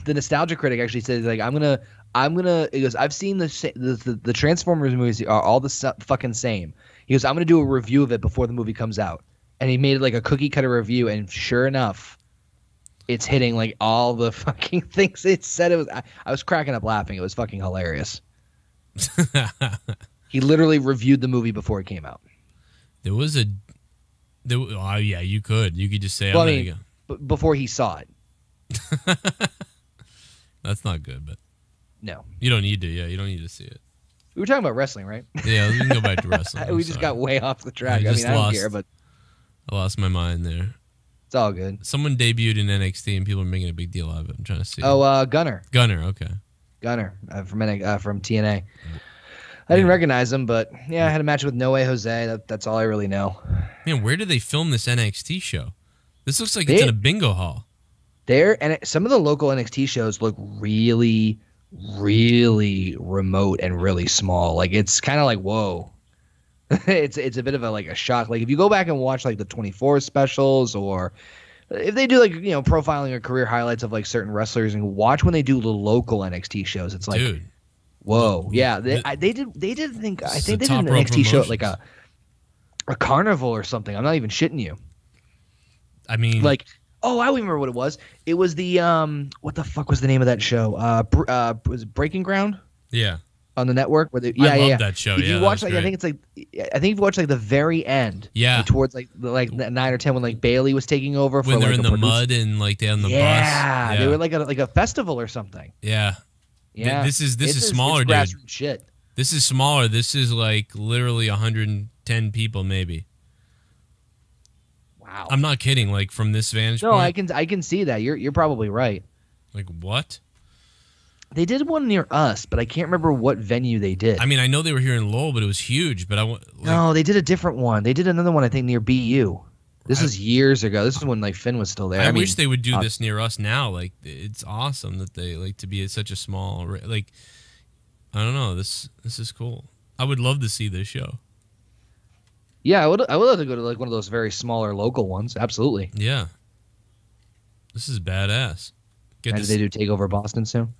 The nostalgia critic actually said, like, I'm gonna. He goes, I've seen the Transformers movies are all the fucking same. He goes, I'm gonna do a review of it before the movie comes out, and he made it like a cookie cutter review, and sure enough, it's hitting like all the fucking things it said it was. I was cracking up laughing. It was fucking hilarious. He literally reviewed the movie before it came out. Oh yeah, you could just say, well, before he saw it. That's not good, but no, you don't need to. Yeah, you don't need to see it. We were talking about wrestling, right? Yeah, we can go back to wrestling. We just got way off the track. I don't care, but I lost my mind there. It's all good. Someone debuted in NXT and people are making a big deal out of it. I'm trying to see. Oh, Gunner. Okay. Gunner from TNA. I didn't recognize him, but yeah, I had a match with No Way Jose. That's all I really know. Man, where did they film this NXT show? This looks like it's in a bingo hall. Some of the local NXT shows look really, really remote and really small. Like it's kind of like whoa. it's a bit of a shock. Like if you go back and watch like the 24 specials, or if they do like, you know, profiling or career highlights of like certain wrestlers, and watch when they do the local NXT shows, it's like, dude. Whoa, yeah, they did. I think they did an NXT show at like a carnival or something. I'm not even shitting you. I mean, like, oh, I remember what it was. It was the what the fuck was the name of that show? Was it Breaking Ground? Yeah, on the network. Where I love that show. If you watch like, I think if you watch like the very end. Yeah, like, towards like 9 or 10 when like Bailey was taking over for when they're like in the mud and like they're on the bus. Yeah, they were like a festival or something. Yeah. Yeah, this is smaller, dude. Shit. This is smaller. This is like literally 110 people, maybe. Wow. I'm not kidding. Like from this vantage point. No, I can see that. You're probably right. Like what? They did one near us, but I can't remember what venue they did. I mean, I know they were here in Lowell, but it was huge. But no, they did a different one. They did another one, I think, near BU. This is years ago. This is when like Finn was still there. I wish they would do this near us now. Like it's awesome that they like to be such a small like. I don't know. This is cool. I would love to see this show. Yeah, I would love to go to like one of those very smaller local ones. Absolutely. Yeah. This is badass. Did they do Takeover Boston soon?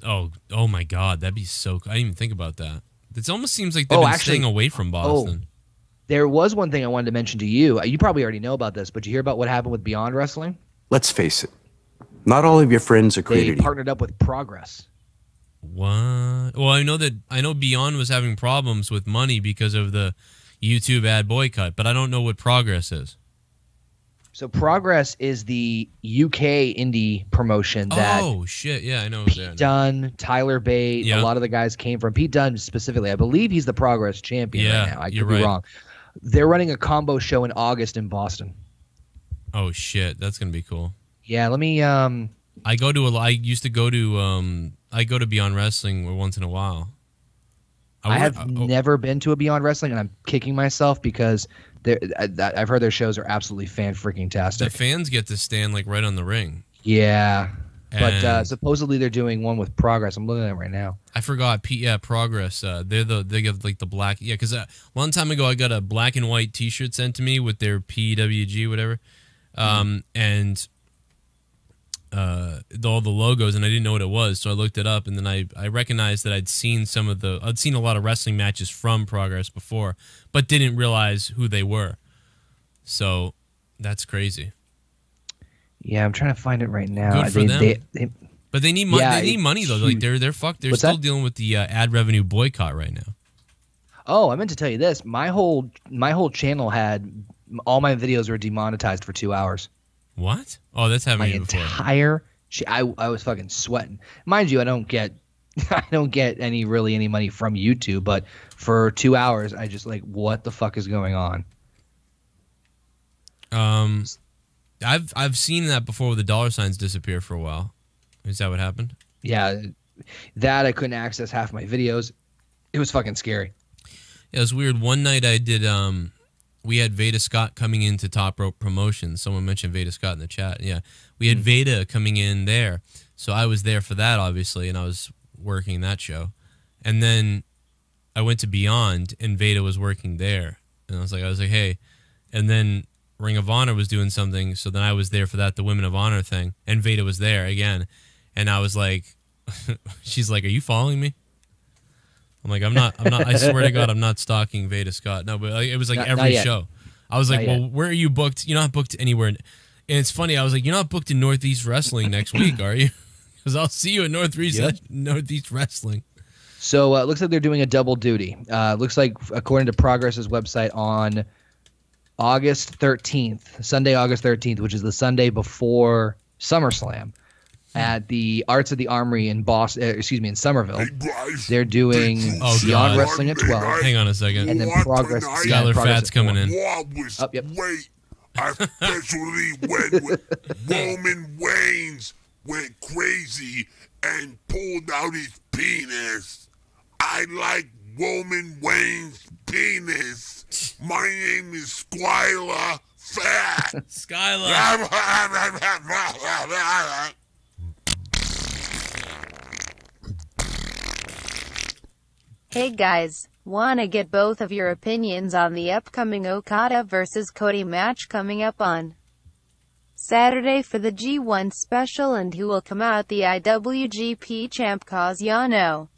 Oh my God, that'd be so cool. I didn't even think about that. It almost seems like they've been staying away from Boston. There was one thing I wanted to mention to you. You probably already know about this, but did you hear about what happened with Beyond Wrestling? Let's face it. Not all of your friends are created. They partnered up with Progress. What? Well, I know Beyond was having problems with money because of the YouTube ad boycott, but I don't know what Progress is. So Progress is the UK indie promotion that Oh shit, yeah, I know. Pete Dunne, Tyler Bate, a lot of the guys came from. Pete Dunne specifically, I believe he's the Progress champion right now. I could be wrong. They're running a combo show in August in Boston. Oh shit, that's gonna be cool. Yeah, let me. I used to go to Beyond Wrestling once in a while. I have never been to a Beyond Wrestling, and I'm kicking myself because I've heard their shows are absolutely fan-freaking-tastic. The fans get to stand like right on the ring. Yeah, but supposedly they're doing one with Progress. I'm looking at it right now. I forgot. Progress. They give like the black. Yeah, because a long time ago I got a black and white T-shirt sent to me with their PWG whatever, and all the logos, and I didn't know what it was, so I looked it up, and then I recognized that I'd seen a lot of wrestling matches from Progress before, but didn't realize who they were. So that's crazy. Yeah, I'm trying to find it right now. Good for them. But they need money. They need money though. Like they're fucked. They're still dealing with the ad revenue boycott right now. Oh, I meant to tell you this. My whole channel had all my videos were demonetized for 2 hours. What? Oh, that's happened to me before. I was fucking sweating. Mind you, I don't get any money from YouTube, but for 2 hours I just like, what the fuck is going on? I've seen that before where the dollar signs disappear for a while. Is that what happened? Yeah, that I couldn't access half my videos. It was fucking scary. Yeah, it was weird. One night I did we had Veda Scott coming into Top Rope Promotions. Someone mentioned Veda Scott in the chat. Yeah, we had Veda coming in there. So I was there for that, obviously, and I was working that show. And then I went to Beyond, and Veda was working there. And I was like, hey. And then Ring of Honor was doing something, so then I was there for that, the Women of Honor thing. And Veda was there again. And I was like, she's like, are you following me? I'm like, I'm not, I swear to God, I'm not stalking Veda Scott. No, but it was like every show. I was like, well, where are you booked? You're not booked anywhere. And it's funny. I was like, you're not booked in Northeast Wrestling next week, are you? Because I'll see you at Northeast Wrestling. So it looks like they're doing a double duty. Looks like, according to Progress's website, on August 13th, Sunday, August 13th, which is the Sunday before SummerSlam, at the Arts of the Armory in Boston, in Somerville. Hey guys, they're doing Beyond Wrestling at 12. Hang on a second. And then Progress. Skylar Fat's coming in. Wait, I especially went with Roman Reigns went crazy and pulled out his penis. I like Roman Reigns' penis. My name is Skylar Fat. Skylar. Hey guys, wanna get both of your opinions on the upcoming Okada vs. Cody match coming up on Saturday for the G1 special, and who will come out the IWGP champ, cause ya know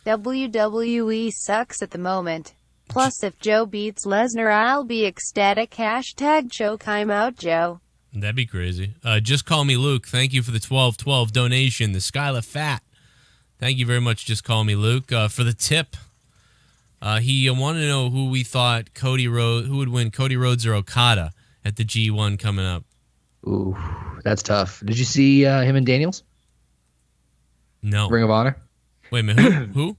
WWE sucks at the moment. Plus, if Joe beats Lesnar, I'll be ecstatic. Hashtag choke him out, Joe. That'd be crazy. Just call me Luke. Thank you for the 1212 donation. The Skylar Fat. Thank you very much, Just Call Me Luke, for the tip. He wanted to know who we thought who would win, Cody Rhodes or Okada at the G1 coming up. Ooh, that's tough. Did you see him and Daniels? No. Ring of Honor? Wait a minute, who?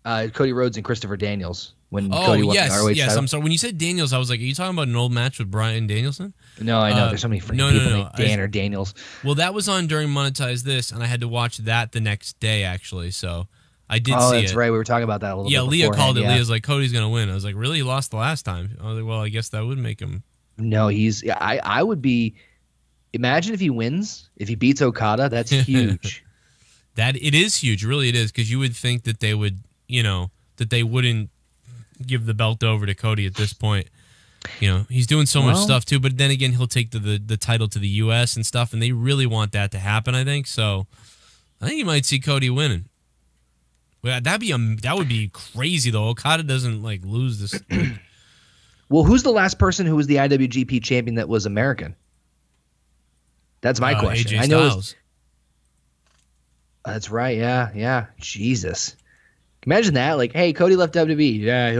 Cody Rhodes and Christopher Daniels. When Cody won the ROH title. I'm sorry. When you said Daniels, I was like, are you talking about an old match with Bryan Danielson? No, I know. There's so many freaking people named Dan or Daniels. Well, that was on during Monetize This, and I had to watch that the next day, actually. So I did see it. Oh, that's right. We were talking about that a little bit. Yeah, Leah called it. Yeah. Leah's like, Cody's going to win. I was like, really? He lost the last time? I was like, well, I guess that would make him. No, I would be. Imagine if he wins. If he beats Okada, that's huge. It is huge. Really, it is. Because you would think that they would, that they wouldn't give the belt over to Cody at this point. He's doing so much stuff too, but then again, he'll take the title to the U.S. and stuff, and they really want that to happen, I think. So I think you might see Cody winning. Well, that would be crazy though. Okada doesn't lose this. Well, who's the last person who was the IWGP champion that was American? That's my question. AJ Styles. That's right. Yeah. Jesus. Imagine that. Hey, Cody left WWE. Yeah,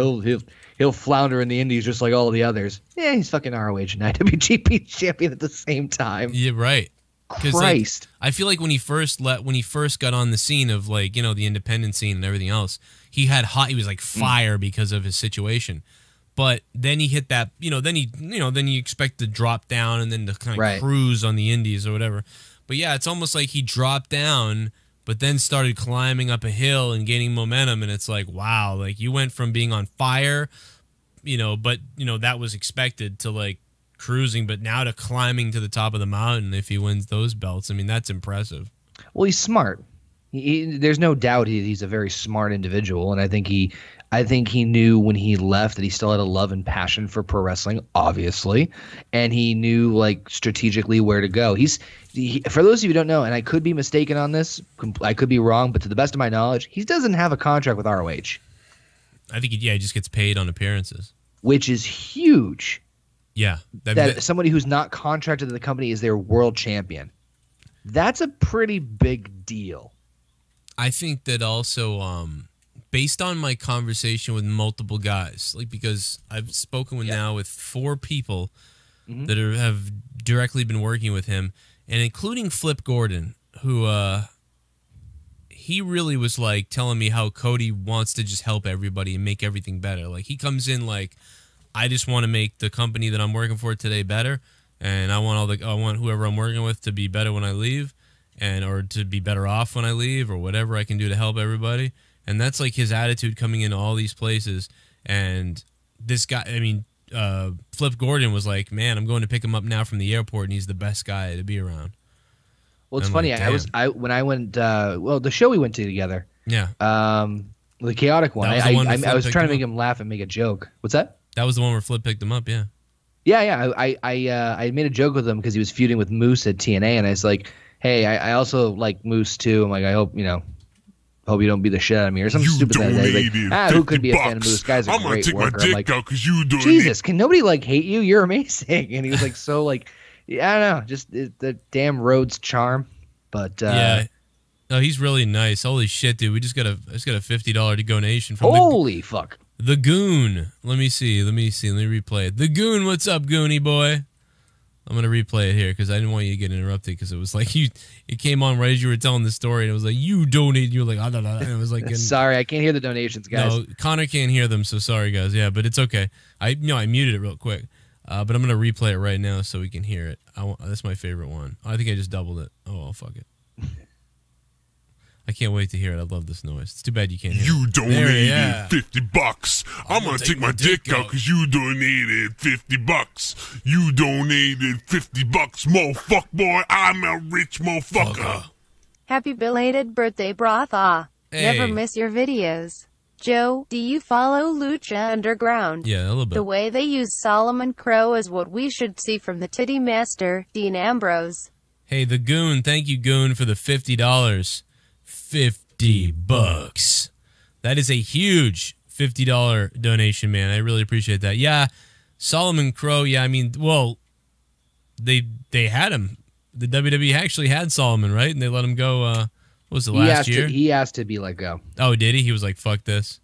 he'll flounder in the Indies just like all the others. Yeah, he's fucking ROH and IWGP champion at the same time. Yeah, right. Christ. Like, I feel like when he first got on the scene of like, you know, the independent scene and everything else, he was like fire because of his situation. But then he hit that, then you expect to drop down and then to kind of cruise on the Indies or whatever. But yeah, it's almost like he dropped down, but then started climbing up a hill and gaining momentum. And it's like, wow, like you went from being on fire, but that was expected, to like cruising, but now to climbing to the top of the mountain. If he wins those belts, I mean, that's impressive. Well, he's smart. There's no doubt he's a very smart individual, and I think he knew when he left that he still had a love and passion for pro wrestling, obviously, and he knew like strategically where to go. For those of you who don't know, and I could be mistaken on this, I could be wrong, but to the best of my knowledge, he doesn't have a contract with ROH. I think he just gets paid on appearances, which is huge. Yeah, that somebody who's not contracted to the company is their world champion. That's a pretty big deal. I think that also, based on my conversation with multiple guys, like because I've spoken with now with 4 people that have directly been working with him, and including Flip Gordon, who he really was like telling me how Cody wants to just help everybody and make everything better. Like he comes in like, I just want to make the company that I'm working for today better, and I want whoever I'm working with to be better when I leave, or to be better off when I leave, or whatever I can do to help everybody. And that's like his attitude coming into all these places. And this guy, Flip Gordon was like, man, I'm going to pick him up now from the airport, and he's the best guy to be around. Well, it's funny. Like, when I went, the show we went to together. Yeah. The chaotic one. I was trying to make him laugh and make a joke. What's that? That was the one where Flip picked him up. Yeah. Yeah. I made a joke with him because he was feuding with Moose at TNA, and I was like, hey, I also like Moose too. I'm like, I hope you don't beat the shit out of me or something stupid like that. Like, who could be a fan of Moose? Guy's a great worker. I'm like, Jesus, can nobody like hate you? You're amazing. And he was like, so like, yeah, I don't know, just the damn Rhodes charm. But yeah, no, he's really nice. Holy shit, dude, I just got a $50 donation from fuck. The Goon. Let me replay it. The Goon, what's up, Goonie boy? I'm gonna replay it here because I didn't want you to get interrupted, because it was like it came on right as you were telling the story, and it was like you donate. You were like, and it was like, sorry, I can't hear the donations, guys. No, Connor can't hear them, so sorry, guys. Yeah, but it's okay. I muted it real quick, but I'm gonna replay it right now so we can hear it. That's my favorite one. I think I just doubled it. Oh, well, fuck it. I can't wait to hear it. I love this noise. It's too bad you can't hear it. You donated $50. I'm gonna take my dick out because you donated $50. You donated $50, mo-fuck boy. I'm a rich motherfucker. Happy belated birthday, Brotha. Hey. Never miss your videos. Joe, do you follow Lucha Underground? Yeah, a little bit. The way they use Solomon Crow is what we should see from the titty master, Dean Ambrose. Hey, the Goon. Thank you, Goon, for the $50. $50. That is a huge $50 donation, man. I really appreciate that. Yeah, Solomon Crow. Yeah, I mean, well, they had him. The WWE actually had Solomon, right? And they let him go. What was it, last year? He asked to be let go. Oh, did he? He was like, "Fuck this."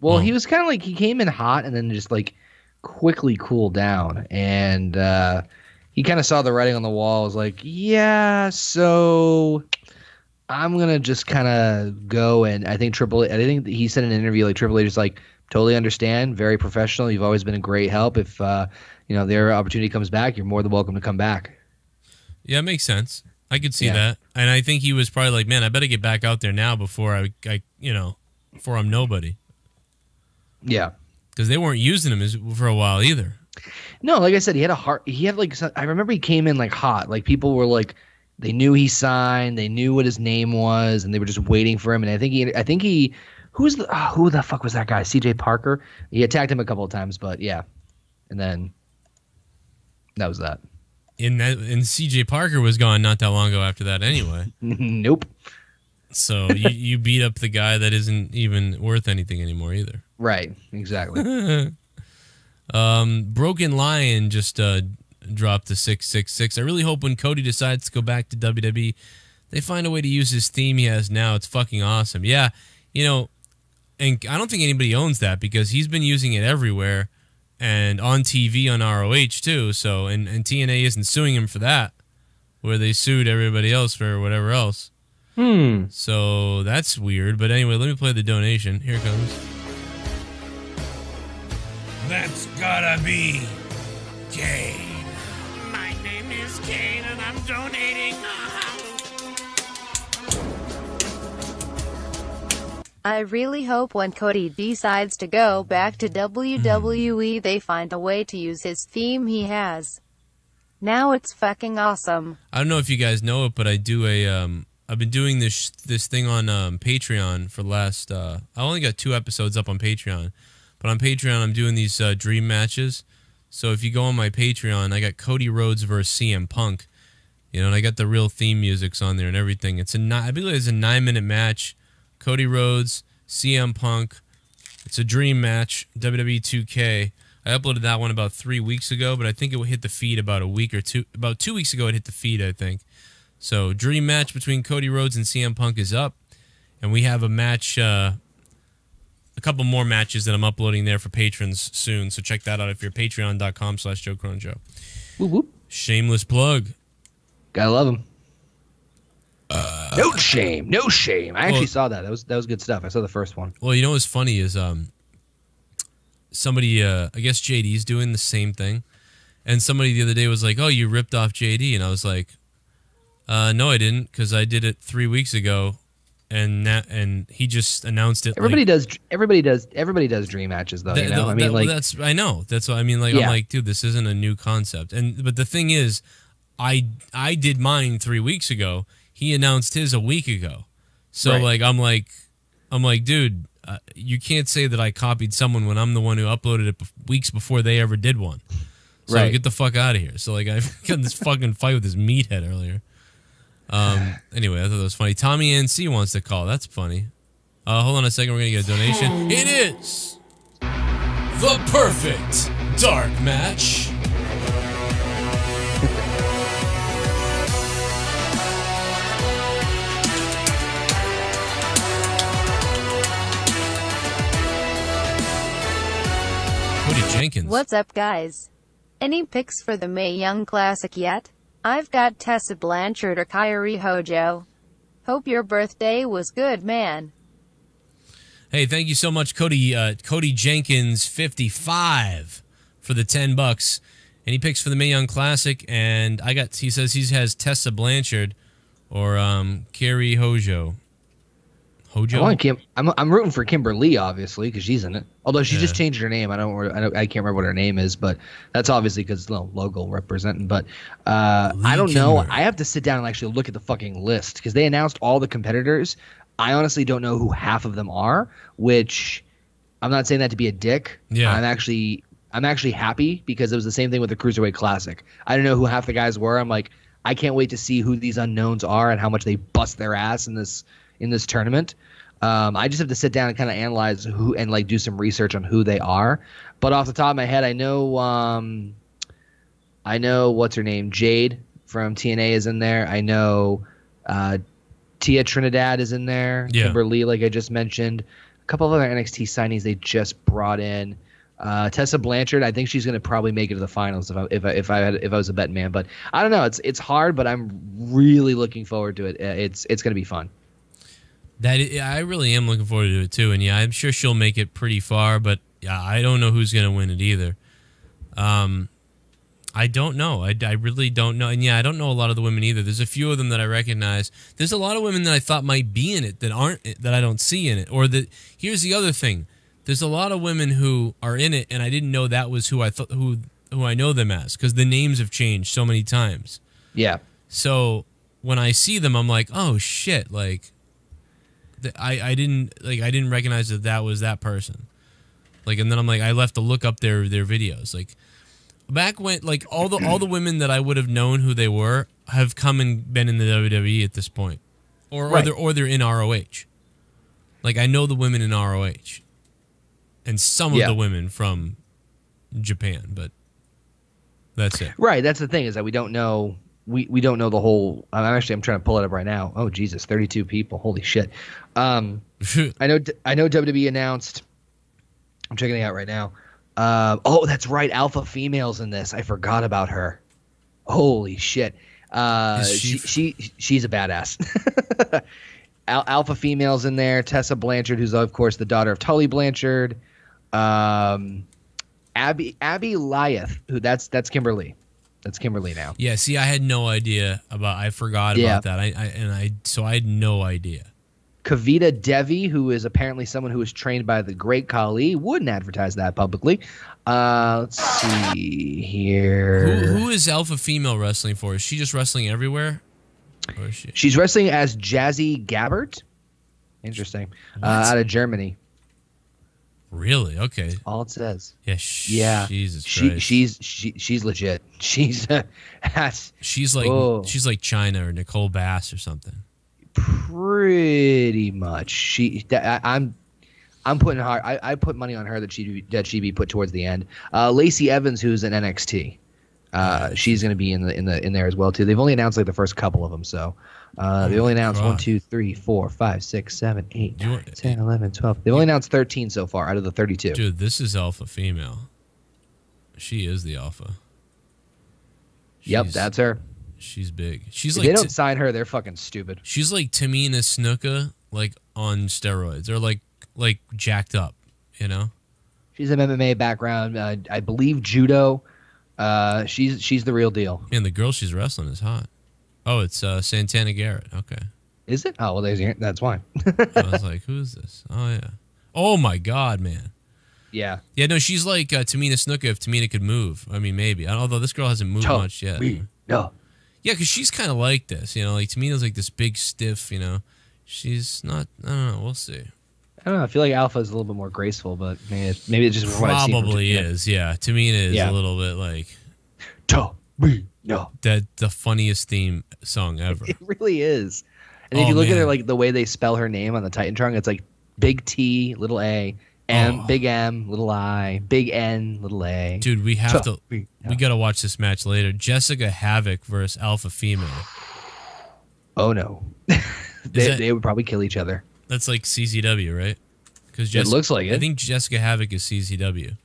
Well, he was kind of like, he came in hot and then just like quickly cooled down, and he kind of saw the writing on the wall. Was like, yeah, so I'm gonna just kind of go. And I think he said in an interview, like, Triple H is like, totally understand, very professional. You've always been a great help. If their opportunity comes back, you're more than welcome to come back. Yeah, it makes sense. I could see that, and I think he was probably like, man, I better get back out there now before before I'm nobody. Yeah, because they weren't using him for a while either. No, like I said, he had I remember he came in like hot. Like, people were like, they knew he signed, they knew what his name was, and they were just waiting for him. And I think he who the fuck was that guy? CJ Parker. He attacked him a couple of times, but yeah, and then that was that. And CJ Parker was gone not that long ago after that anyway. Nope. So you beat up the guy that isn't even worth anything anymore either. Right, exactly. Broken Lion just dropped the 666. I really hope when Cody decides to go back to WWE, they find a way to use his theme he has now. It's fucking awesome. Yeah, and I don't think anybody owns that because he's been using it everywhere and on TV on ROH too. So and TNA isn't suing him for that, where they sued everybody else for whatever else. So that's weird. But anyway, let me play the donation. Here it comes. That's gotta be Kane. My name is Kane and I'm donating. I really hope when Cody decides to go back to WWE they find a way to use his theme he has. Now it's fucking awesome. I don't know if you guys know it, but I do I've been doing this thing on Patreon for the last I only got 2 episodes up on Patreon. But on Patreon I'm doing these dream matches. So if you go on my Patreon, I got Cody Rhodes versus CM Punk. You know, and I got the real theme musics on there and everything. I believe it's a 9-minute match. Cody Rhodes, CM Punk. It's a dream match, WWE 2K. I uploaded that one about 3 weeks ago, but I think it would hit the feed about a week or two. About 2 weeks ago, it hit the feed, I think. So, dream match between Cody Rhodes and CM Punk is up, and we have a match, a couple more matches that I'm uploading there for patrons soon. So check that out if you're patreon.com/Joe Cronin Show. Whoop, whoop. Shameless plug. Gotta love him. No shame, no shame. I actually saw that. That was good stuff. I saw the first one. Well, you know what's funny is somebody, I guess JD's doing the same thing, and somebody the other day was like, "Oh, you ripped off JD," and I was like, "No, I didn't, because I did it 3 weeks ago, and he just announced it." Everybody does dream matches though. You know, I know. That's what I mean. Like, yeah. I'm like, dude, this isn't a new concept. But the thing is, I did mine 3 weeks ago. He announced his a week ago. So right. I'm like, dude, you can't say that I copied someone when I'm the one who uploaded it weeks before they ever did one. So right. Get the fuck out of here. So like I got in this fucking fight with this meathead earlier. Anyway, I thought that was funny. Tommy NC wants to call. That's funny. Hold on a second. We're gonna get a donation. It is the perfect dark match. Cody Jenkins. What's up, guys? Any picks for the Mae Young Classic yet? I've got Tessa Blanchard or Kairi Hojo. Hope your birthday was good, man. Hey, thank you so much, Cody. Cody Jenkins, 55 for the $10. Any picks for the Mae Young Classic? And he says he has Tessa Blanchard or Kairi Hojo. I'm rooting for Kimberly, obviously, because she's in it. Although she just changed her name. I can't remember what her name is, but that's obviously because logo representing. But I don't know. I have to sit down and actually look at the fucking list because they announced all the competitors. I honestly don't know who half of them are, which I'm not saying that to be a dick. Yeah. I'm actually happy because it was the same thing with the Cruiserweight Classic. I don't know who half the guys were. I'm like, I can't wait to see who these unknowns are and how much they bust their ass in this tournament. I just have to sit down and kind of analyze who and like do some research on who they are. But off the top of my head, I know what's her name, Jade from TNA is in there. I know Tia Trinidad is in there. Yeah. Kimberly, like I just mentioned. A couple of other NXT signings they just brought in. Tessa Blanchard, I think she's going to probably make it to the finals if I was a betting man. But I don't know. It's hard, but I'm really looking forward to it. It's going to be fun. I really am looking forward to it too, and yeah, I'm sure she'll make it pretty far. But yeah, I don't know who's going to win it either. I don't know. I really don't know, and yeah, I don't know a lot of the women either. There's a few of them that I recognize. There's a lot of women that I thought might be in it that I don't see in it. Or that here's the other thing: there's a lot of women who are in it, and I didn't know that was who I thought who I know them as because the names have changed so many times. Yeah. So when I see them, I'm like, oh shit, like. I didn't recognize that was that person, like, and then I'm like, I left to look up their videos, like, back when, like, all the women that I would have known who they were have come and been in the WWE at this point, or they're in ROH, like, I know the women in ROH, and some of the women from Japan, but that's it. Right, that's the thing is that we don't know. We don't know the whole. I'm trying to pull it up right now. Oh Jesus, 32 people. Holy shit. I know WWE announced. I'm checking it out right now. Oh, that's right. Alpha Female's in this. I forgot about her. Holy shit. She's a badass. Alpha Female's in there. Tessa Blanchard, who's of course the daughter of Tully Blanchard. Abby Lyeth, who that's Kimberly. That's Kimberly now. Yeah, see, I had no idea about. I forgot about that. So I had no idea. Kavita Devi, who is apparently someone who was trained by the great Khali, wouldn't advertise that publicly. Let's see here. Who is Alpha Female wrestling for? Is she just wrestling everywhere? Or is she? She's wrestling as Jazzy Gabbert. Interesting. Out of Germany. Really? Okay. All it says. Yeah. Yeah. Jesus Christ. She's legit. She's like China or Nicole Bass or something. Pretty much. I'm putting hard. I put money on her that she'd be put towards the end. Lacey Evans, who's in NXT. She's going to be in there as well too. They've only announced like the first couple of them, so they only announced 1, 2, 3, 4, 5, 6, 7, 8, 9, 10, 11, 12. They've only announced 13 so far out of the 32. Dude, this is Alpha Female. She is the alpha. Yep, that's her. She's big. She's if like they don't sign her, they're fucking stupid. She's like Tamina Snuka, like on steroids, or like jacked up, you know. She's an MMA background. I believe judo. She's the real deal. And the girl she's wrestling is hot. Oh, it's Santana Garrett. Okay. Is it? Oh, well, that's why. I was like, who's this? Oh, yeah. Oh, my God, man. Yeah. Yeah, no, she's like Tamina Snuka if Tamina could move. I mean, maybe. Although this girl hasn't moved much yet. No. Yeah, because she's kind of like this, you know. Like, Tamina's like this big, stiff, you know. She's not, I don't know. We'll see. I don't know. I feel like Alpha is a little bit more graceful, but maybe it's just probably is. Yeah, Tamina is a little bit like the funniest theme song ever. It really is. And if you look at her, like the way they spell her name on the Titantron, it's like big T, little A, big M, little I, big N, little A. Dude, we have to. We got to watch this match later. Jessica Havoc versus Alpha Female. Oh no, they would probably kill each other. That's like CZW, right? Because it looks like it. I think Jessica Havoc is CZW.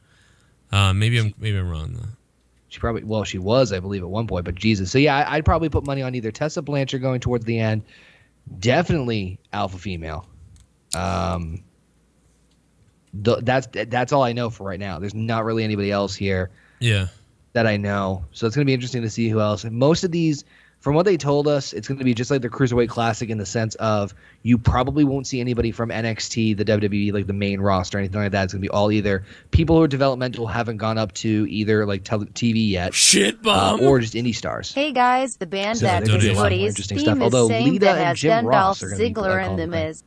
Maybe I'm wrong though. She was, I believe, at one point. But Jesus, so yeah, I'd probably put money on either Tessa Blanchard going towards the end, definitely Alpha Female. That's all I know for right now. There's not really anybody else here. Yeah. That I know. So it's gonna be interesting to see who else. Most of these. From what they told us, it's going to be just like the Cruiserweight Classic in the sense of you probably won't see anybody from NXT, the WWE, like the main roster, anything like that. It's going to be all either people who are developmental, haven't gone up to either like TV yet, or just indie stars. Hey guys, the band that does Woody's theme is saying that has Dolph Ziggler and The Miz.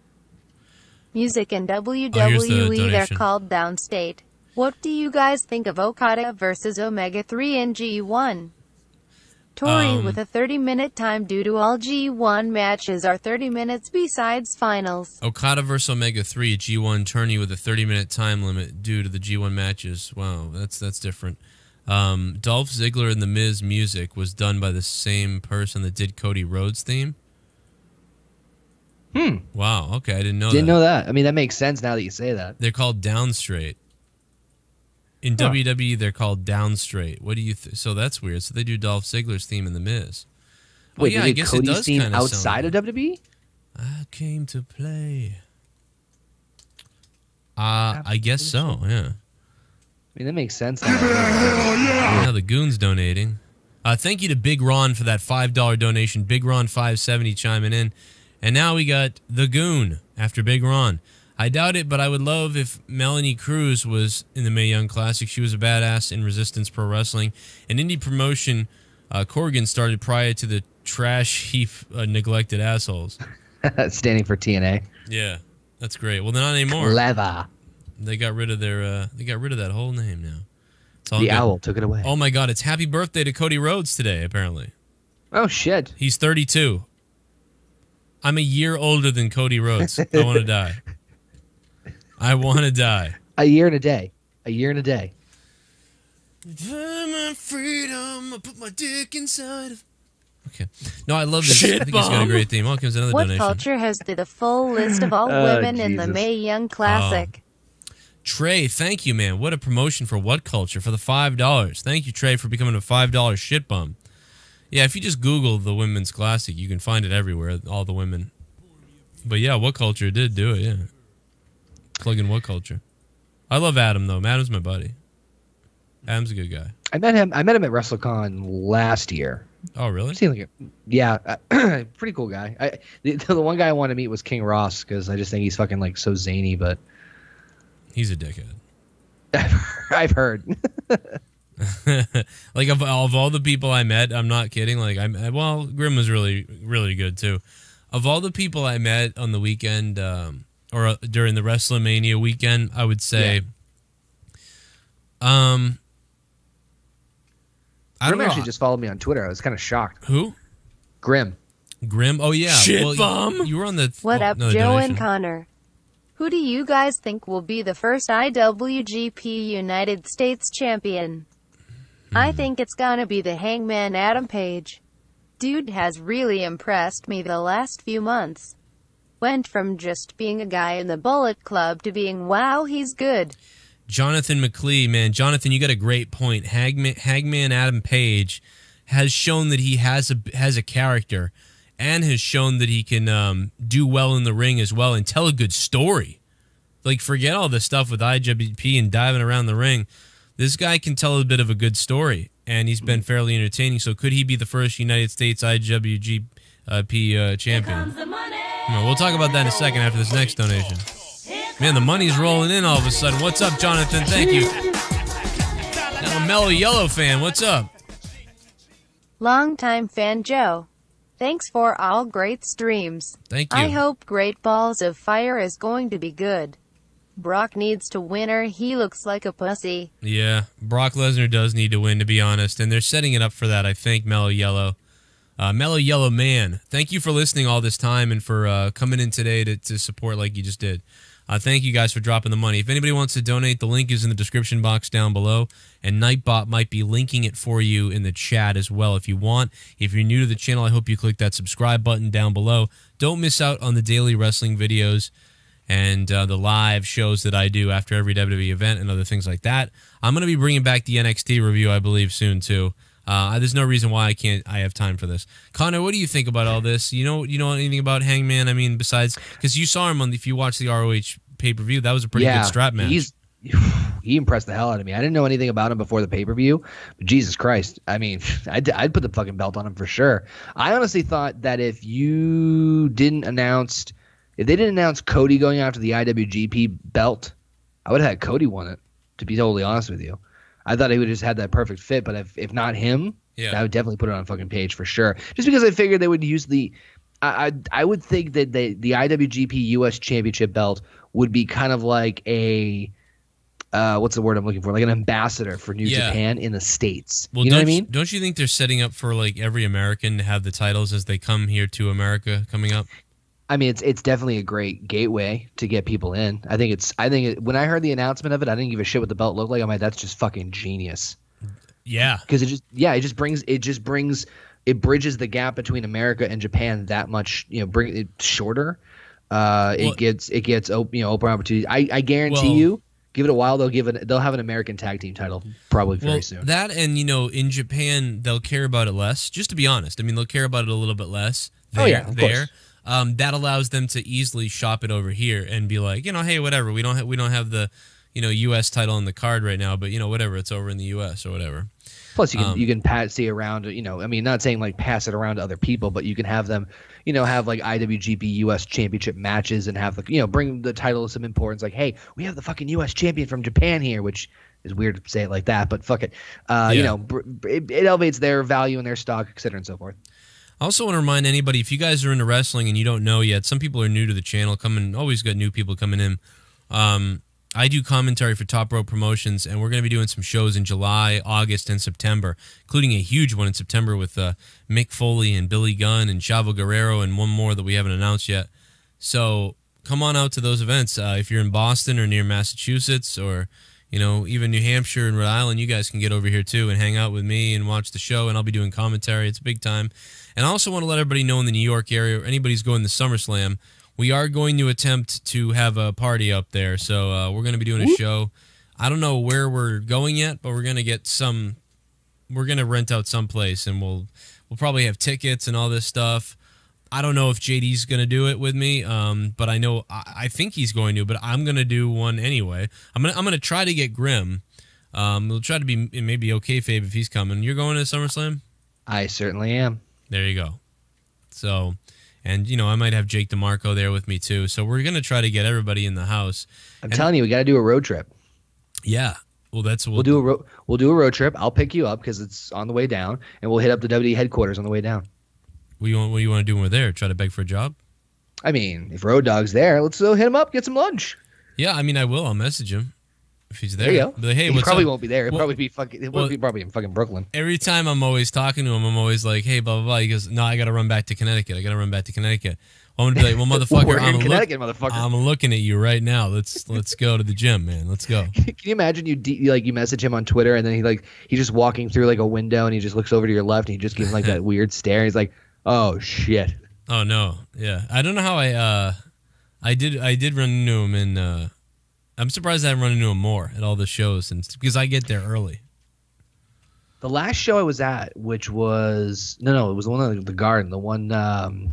Music in WWE, they're called Downstate. What do you guys think of Okada versus Omega 3 in G1? Tori with a 30-minute time due to all G1 matches are 30 minutes besides finals. Okada versus Omega 3 G1 tourney with a 30-minute time limit due to the G1 matches. Wow, that's different. Dolph Ziggler and The Miz music was done by the same person that did Cody Rhodes' theme. Wow, okay, I didn't know that. Didn't know that. I mean, that makes sense now that you say that. They're called Down Straight. In WWE, they're called Down Straight. What do you so that's weird. So they do Dolph Ziggler's theme in The Miz. Wait, yeah, they I did guess Cody's it does theme kind of outside of WWE? I came to play. I guess so, yeah. I mean, that makes sense. Now the Goon's donating. Thank you to Big Ron for that $5 donation. Big Ron 570 chiming in. And now we got the Goon after Big Ron. I doubt it, but I would love if Melanie Cruz was in the Mae Young Classic. She was a badass in Resistance Pro Wrestling. An indie promotion Corrigan started prior to the trash heap neglected assholes. Standing for TNA. Yeah, that's great. Well, they're not anymore. Clever. They got rid of their. They got rid of that whole name now. It's all the good. Owl took it away. Oh my God! It's happy birthday to Cody Rhodes today. Apparently. Oh shit. He's 32. I'm a year older than Cody Rhodes. I want to die. I want to die. A year and a day. A year and a day. My freedom, I put my dick inside of... Okay. No, I love this. I think he's got a great theme. Oh, comes another What donation. culture has the full list of all women in the Jesus. Mae Young Classic? Trey, thank you, man. What a promotion for What Culture for the $5. Thank you, Trey, for becoming a $5 shit bum. Yeah, if you just Google the Women's Classic, you can find it everywhere, all the women. But yeah, What Culture did do it, yeah. Plug in What Culture. I love Adam, though. Adam's my buddy. Adam's a good guy. I met him at WrestleCon last year. Oh, really? Seemed like yeah, pretty cool guy. The one guy I wanted to meet was King Ross because I just think he's fucking like so zany, but He's a dickhead. I've heard. Like of all the people I met, I'm not kidding. Like well, Grim was really, really good too. Of all the people I met on the weekend or during the WrestleMania weekend, I would say, I don't Grim know. actually just followed me on Twitter. I was kind of shocked. Who? Grim. Grim? Oh yeah. Shit bum. You were on the. What up, another Joe donation. and Connor? Who do you guys think will be the first IWGP United States champion? I think it's gonna be the Hangman Adam Page. Dude has really impressed me the last few months. Went from just being a guy in the Bullet Club to being, wow, he's good. Jonathan McLean, man. Jonathan, you got a great point. Hangman Adam Page has shown that he has a character and has shown that he can do well in the ring as well and tell a good story. Like, forget all the stuff with IWGP and diving around the ring. This guy can tell a bit of a good story, and he's been fairly entertaining. So could he be the first United States IWGP champion? We'll talk about that in a second after this next donation. Man, the money's rolling in all of a sudden. What's up, Jonathan? Thank you. Now, a Mellow Yellow fan, what's up? Longtime fan Joe. Thanks for all great streams. Thank you. I hope Great Balls of Fire is going to be good. Brock needs to win or he looks like a pussy. Yeah, Brock Lesnar does need to win, to be honest, and they're setting it up for that, I think, Mellow Yellow. Mellow Yellow Man, thank you for listening all this time and for coming in today to support like you just did. Thank you guys for dropping the money. If anybody wants to donate, the link is in the description box down below, and Nightbot might be linking it for you in the chat as well if you want. If you're new to the channel, I hope you click that subscribe button down below. Don't miss out on the daily wrestling videos and the live shows that I do after every WWE event and other things like that. I'm going to be bringing back the NXT review, I believe, soon too. There's no reason why I have time for this. Connor, what do you think about all this? You know anything about Hangman? I mean, besides, because you saw him if you watched the ROH pay-per-view, that was a pretty good strap match. He impressed the hell out of me. I didn't know anything about him before the pay-per-view, but Jesus Christ, I mean, I'd put the fucking belt on him for sure. I honestly thought that if they didn't announce Cody going after the IWGP belt, I would have had Cody won it, to be totally honest with you. I thought he would have just had that perfect fit, but if not him, I would definitely put it on fucking Page for sure. Just because I figured they would use I would think that the IWGP US Championship belt would be kind of like a what's the word I'm looking for? Like an ambassador for New Japan in the States. Well, you know what I mean? Don't you think they're setting up for like every American to have the titles as they come here to America coming up? I mean, it's definitely a great gateway to get people in. I think when I heard the announcement of it, I didn't give a shit what the belt looked like. I'm like, that's just fucking genius. Yeah, because it bridges the gap between America and Japan that much. Bring it shorter. It gets open opportunities. I guarantee you. Give it a while. They'll have an American tag team title probably very soon. That and in Japan they'll care about it less. Just to be honest, I mean they'll care about it a little bit less. Of course. That allows them to easily shop it over here and be like, hey, whatever. We don't have the U.S. title on the card right now, but whatever. It's over in the U.S. or whatever. Plus, you can pass it around. I mean, not saying like pass it around to other people, but you can have them, have like IWGP US Championship matches and have bring the title of some importance. Like, hey, we have the fucking US champion from Japan here, which is weird to say it like that, but fuck it. It elevates their value in their stock, et cetera, and so forth. I also want to remind anybody, if you guys are into wrestling and you don't know yet, some people are new to the channel, always got new people coming in. I do commentary for Top Rope Promotions, and we're going to be doing some shows in July, August, and September, including a huge one in September with Mick Foley and Billy Gunn and Chavo Guerrero and one more that we haven't announced yet. So come on out to those events. If you're in Boston or near Massachusetts or you know, even New Hampshire and Rhode Island, you guys can get over here too and hang out with me and watch the show, and I'll be doing commentary. It's a big time. And I also want to let everybody know in the New York area, or anybody's going to SummerSlam, we are going to attempt to have a party up there. So we're going to be doing a show. I don't know where we're going yet, but we're going to get some. We're going to rent out some place, and we'll probably have tickets and all this stuff. I don't know if JD's going to do it with me, but I know I think he's going to. But I'm going to do one anyway. I'm gonna try to get Grim. We'll try to be maybe okay, Fabe, if he's coming. You're going to SummerSlam? I certainly am. There you go. So, and you know, I might have Jake DeMarco there with me too. So we're going to try to get everybody in the house. I'm telling you, we got to do a road trip. Yeah. Well, we'll do a road trip. I'll pick you up because it's on the way down, and we'll hit up the WWE headquarters on the way down. What do you want to do when we're there? Try to beg for a job? I mean, if Road Dogg's there, let's go hit him up, get some lunch. Yeah, I mean, I will. I'll message him if he's there. There you go. But, hey, he what's probably up? won't be there. He'll probably be probably in fucking Brooklyn. Every time I'm always talking to him, I'm always like, hey, blah, blah, blah. He goes, no, I got to run back to Connecticut. Well, I'm going to be like, well, motherfucker, We're in Connecticut, motherfucker. I'm looking at you right now. Let's go to the gym, man. Let's go. Can you imagine you message him on Twitter, and then he's just walking through like a window, and he just looks over to your left, and you just give him like that weird stare. And he's like, oh shit. Oh no, yeah. I don't know how I did run into him, and I'm surprised I haven't run into him more at all the shows, because I get there early. The last show I was at, which was it was the one at the Garden, the one.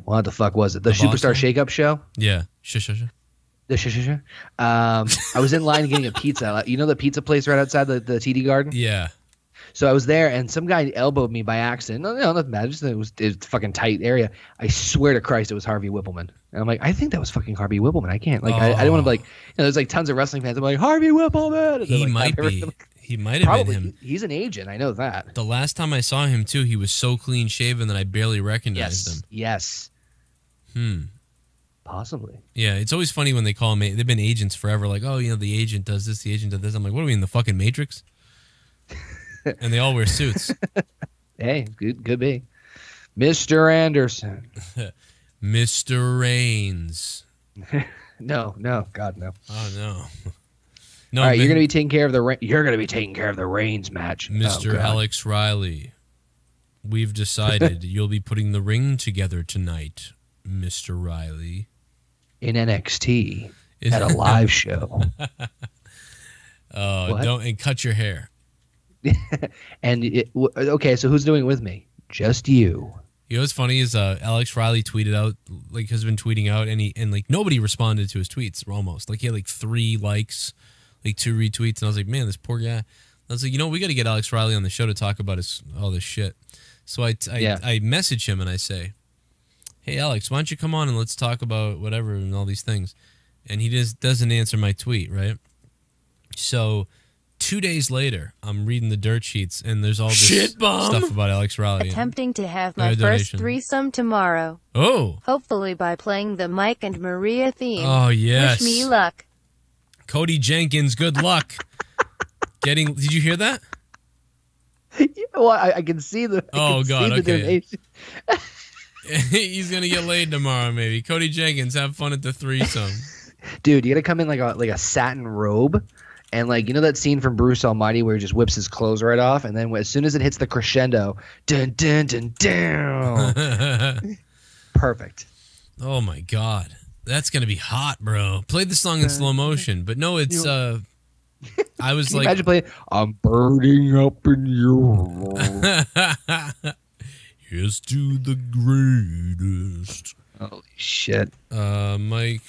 What the fuck was it? The Superstar Shake-Up show? Yeah. I was in line getting a pizza. You know the pizza place right outside the TD Garden? Yeah. So I was there, and some guy elbowed me by accident. No, nothing bad. Just it was a fucking tight area. I swear to Christ, it was Harvey Whippleman. And I'm like, I think that was fucking Harvey Whippleman. I can't. Like, I didn't want to be like, there's like tons of wrestling fans. I'm like, Harvey Whippleman. He might be. He might have been him. He's an agent. I know that. The last time I saw him, too, he was so clean shaven that I barely recognized him. Yes. Possibly. Yeah, it's always funny when they call them. They've been agents forever. Like, oh, the agent does this, the agent does this. I'm like, what are we in the fucking Matrix? And they all wear suits. Hey, could be. Mr. Anderson. Mr. Reigns. No, God no. Oh no. No, all right, you're gonna be taking care of the Reigns match, Mr. Alex Riley. We've decided you'll be putting the ring together tonight, Mr. Riley. In NXT at a live show. And cut your hair. And okay, so who's doing it with me? Just you. You know what's funny is Alex Riley tweeted out, like, has been tweeting out, and like nobody responded to his tweets almost. Like he had like 3 likes, like 2 retweets, and I was like, man, this poor guy. I was like, we got to get Alex Riley on the show to talk about all this shit. So I message him and I say, hey Alex, why don't you come on and let's talk about whatever and all these things. And he just doesn't answer my tweet, right? So 2 days later, I'm reading the dirt sheets, and there's all this stuff about Alex Riley. Attempting to have my first threesome tomorrow. Oh. Hopefully by playing the Mike and Maria theme. Oh, yes. Wish me luck. Cody Jenkins, good luck. Did you hear that? Yeah, well, I can see the. Okay. He's gonna get laid tomorrow, maybe. Cody Jenkins, have fun at the threesome. Dude, you gotta come in like a satin robe. And like, that scene from Bruce Almighty where he just whips his clothes right off, and then as soon as it hits the crescendo, dun dun dun dun. Perfect. Oh my God, that's gonna be hot, bro. Play the song in slow motion, but no, it's I was like, imagine playing I'm burning up in your here's to the greatest. Holy shit. Mike,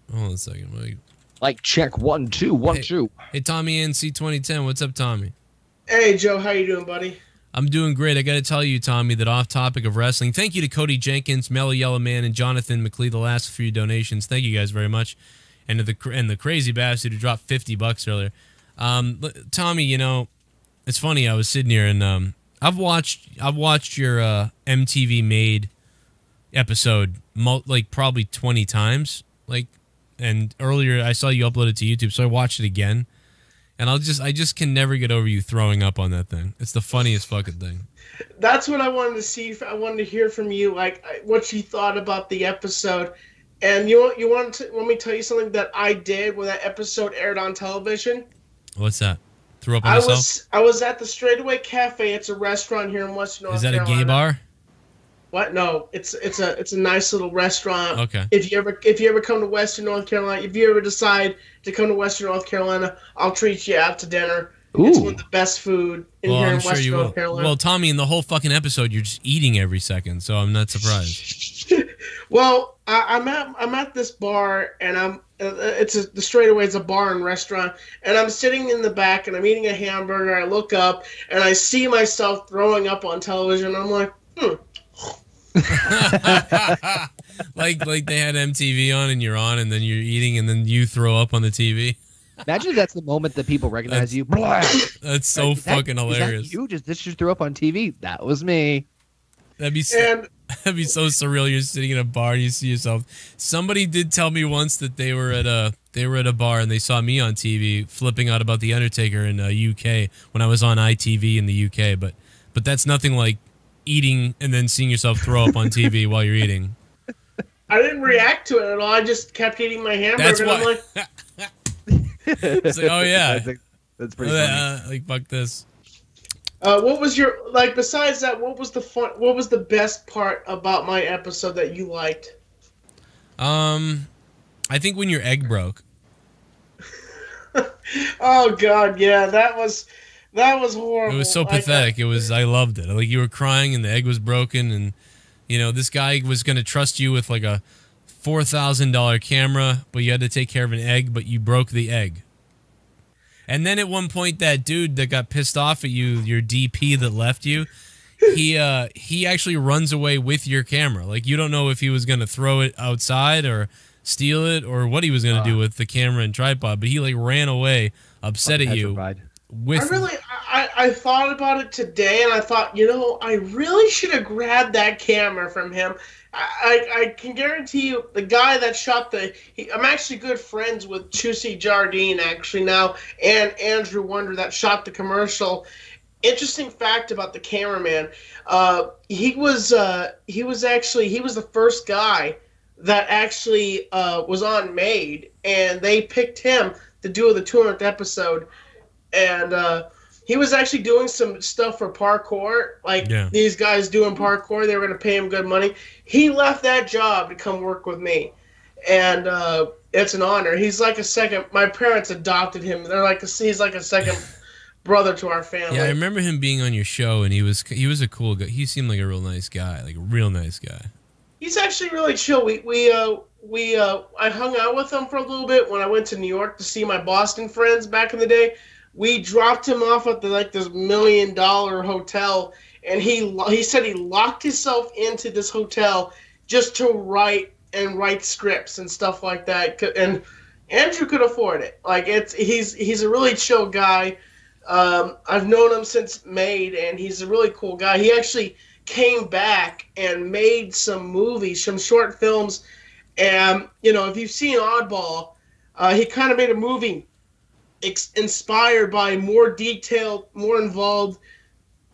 hold on a second, Mike. Like, check 1 2 1 2. Hey, Tommy NC 2010. What's up, Tommy? Hey, Joe. How you doing, buddy? I'm doing great. I got to tell you, Tommy, that off topic of wrestling, thank you to Cody Jenkins, Mellow Yellow Man, and Jonathan McLeod, the last few donations. Thank you guys very much. And to the crazy bastard who dropped $50 earlier. Tommy, it's funny. I was sitting here, and I've watched your MTV Made episode like probably 20 times. And earlier I saw you upload it to YouTube, so I watched it again. And I just can never get over you throwing up on that thing. It's the funniest fucking thing. That's what I wanted to see. I wanted to hear from you, like what you thought about the episode. And want me to tell you something that I did when that episode aired on television? What's that? Threw up on yourself? I was at the Straightaway Cafe. It's a restaurant here in Western North Carolina. Is that a gay bar? What? No, it's a nice little restaurant. Okay. If you ever come to Western North Carolina, if you ever decide to come to Western North Carolina, I'll treat you out to dinner. Ooh. It's one of the best food here in I'm sure Western you North will. Carolina. Well, Tommy, in the whole fucking episode, you're just eating every second, so I'm not surprised. Well, I'm at this bar, and the Straightaway is a bar and restaurant, and I'm sitting in the back and I'm eating a hamburger. I look up and I see myself throwing up on television. I'm like, like they had MTV on and you're on, and then you're eating, and then you throw up on the TV. Imagine if that's the moment that people recognize you. That's so fucking hilarious. Is that you? This just threw up on TV. That was me. That'd be so surreal. You're sitting in a bar, you see yourself. Somebody did tell me once that they were at a bar and they saw me on TV flipping out about the Undertaker in UK when I was on ITV in the UK. But that's nothing like eating and then seeing yourself throw up on TV while you're eating. I didn't react to it at all. I just kept eating my hamburger. That's and why. I'm like, It's like, oh yeah, that's pretty funny. like fuck this. what was your besides that? What was the best part about my episode that you liked? I think when your egg broke. Oh God, yeah, that was horrible. It was so pathetic. I loved it. Like you were crying and the egg was broken, and this guy was going to trust you with like a $4,000 camera, but you had to take care of an egg, but you broke the egg. And then at one point, that dude that got pissed off at you, your DP that left you, he actually runs away with your camera. Like you don't know if he was going to throw it outside or steal it or what he was going to do with the camera and tripod, but he like ran away, upset at you. I thought about it today, and I thought, I really should have grabbed that camera from him. I can guarantee you, the guy that shot I'm actually good friends with Chusey Jardine actually now, and Andrew Wonder that shot the commercial. Interesting fact about the cameraman, he was the first guy that actually was on Made, and they picked him to do the 200th episode, and he was actually doing some stuff for parkour, these guys doing parkour. They were going to pay him good money. He left that job to come work with me, and it's an honor. He's like a second. My parents adopted him. He's like a second brother to our family. Yeah, I remember him being on your show, and he was a cool guy. He seemed like a real nice guy, like a real nice guy. He's actually really chill. I hung out with him for a little bit when I went to New York to see my Boston friends back in the day. We dropped him off at this $1 million hotel, and he said he locked himself into this hotel just to write scripts and stuff like that. And Andrew could afford it. He's a really chill guy. I've known him since Made, and he's a really cool guy. He actually came back and made some movies, some short films. And if you've seen Oddball, he kind of made a movie inspired by more detailed, more involved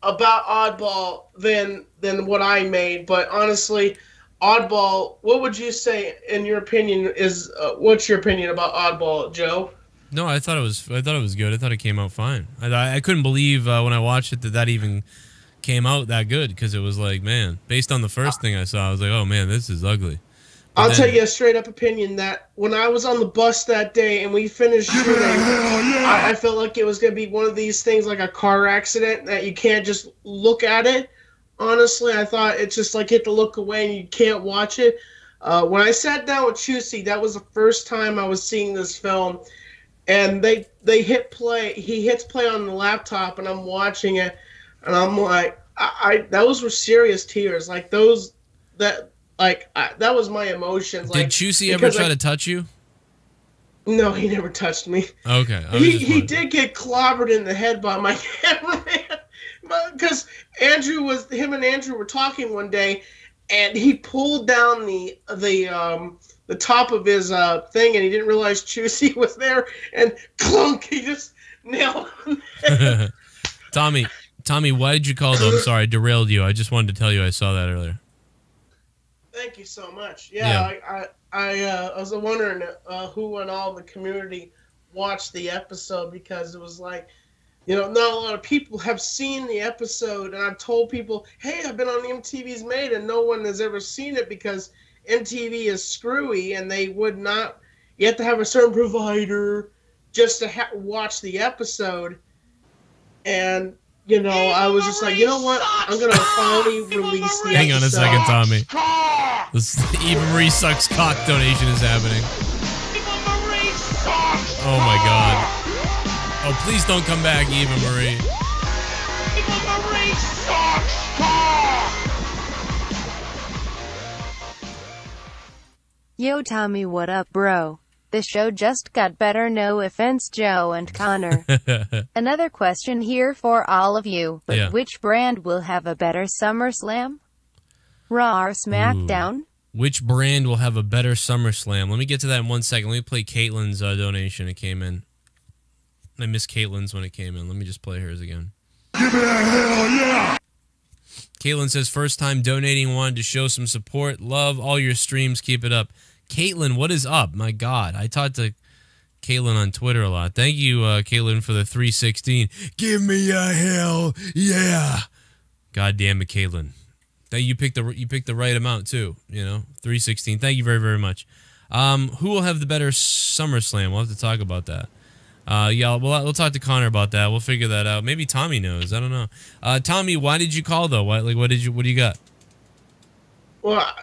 about Oddball than what I made. But honestly, Oddball, what would you say in your opinion is what's your opinion about Oddball, Joe? No, I thought it was good. I thought it came out fine. I couldn't believe when I watched it that even came out that good, because it was like, man, based on the first thing I saw, I was like, oh man, this is ugly. I'll tell you a straight up opinion that when I was on the bus that day and we finished shooting, I felt like it was going to be one of these things like a car accident that you can't just look at it. Honestly, I thought it's just like you have to look away and you can't watch it. When I sat down with Chusey, that was the first time I was seeing this film, and they hit play. He hits play on the laptop, and I'm watching it, and I'm like, those were serious tears, like those that. That was my emotions. Did Chusey ever try to touch you? No, he never touched me. Okay. He did get clobbered in the head by my cameraman. Because him and Andrew were talking one day, and he pulled down the top of his thing, and he didn't realize Chusey was there, and clunk, he just nailed him. Tommy, why did you call though? I'm sorry, I derailed you. I just wanted to tell you I saw that earlier. Thank you so much. Yeah. I was wondering who in all the community watched the episode, because it was like, not a lot of people have seen the episode, and I've told people, hey, I've been on MTV's Made, and no one has ever seen it because MTV is screwy, and they would not. You have to have a certain provider just to watch the episode, and I was just like, you know what? I'm gonna finally release the episode. Hang on a second, Tommy. This EVA Marie Sucks Cock donation is happening. Oh my God. Oh, please don't come back, EVA Marie. Yo, Tommy, what up, bro? The show just got better, no offense, Joe and Connor. Another question here for all of you, but Yeah. which brand will have a better SummerSlam? Raw or SmackDown? Which brand will have a better SummerSlam? Let me get to that in 1 second. Let me play Caitlin's donation. It came in. I missed Caitlin's when it came in. Let me just play hers again. Give it a hell yeah! Caitlin says, first time donating, wanted to show some support. Love all your streams. Keep it up. Caitlin, what is up? My God. I talked to Caitlin on Twitter a lot. Thank you, Caitlin, for the 316. Give me a hell yeah. God damn it, Caitlin. You picked the right amount, too. 316. Thank you very, very much. Who will have the better SummerSlam? We'll have to talk about that. Yeah, we'll talk to Connor about that. We'll figure that out. Maybe Tommy knows. I don't know. Tommy, why did you call though? What do you got? Well,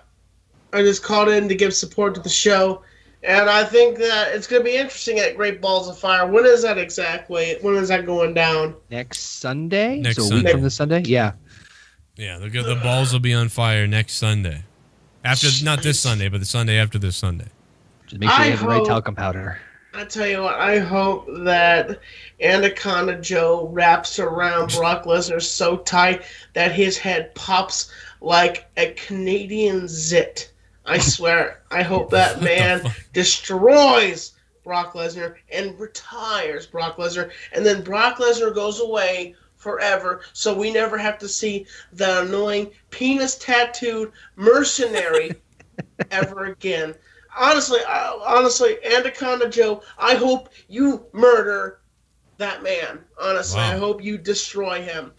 I just called in to give support to the show, and I think that it's going to be interesting at Great Balls of Fire. When is that exactly? When is that going down? Next Sunday? Next so a Sunday. week from this Sunday? Yeah. Yeah, the balls will be on fire next Sunday. Not this Sunday, but the Sunday after this Sunday. Just make sure you have the right talcum powder. I tell you what, I hope that Anaconda Joe wraps around Brock Lesnar so tight that his head pops like a Canadian zit. I swear. I hope that man destroys Brock Lesnar and retires Brock Lesnar, and then Brock Lesnar goes away forever, so we never have to see the annoying penis-tattooed mercenary ever again. Honestly, Anaconda Joe, I hope you murder that man. Honestly, Wow. I hope you destroy him.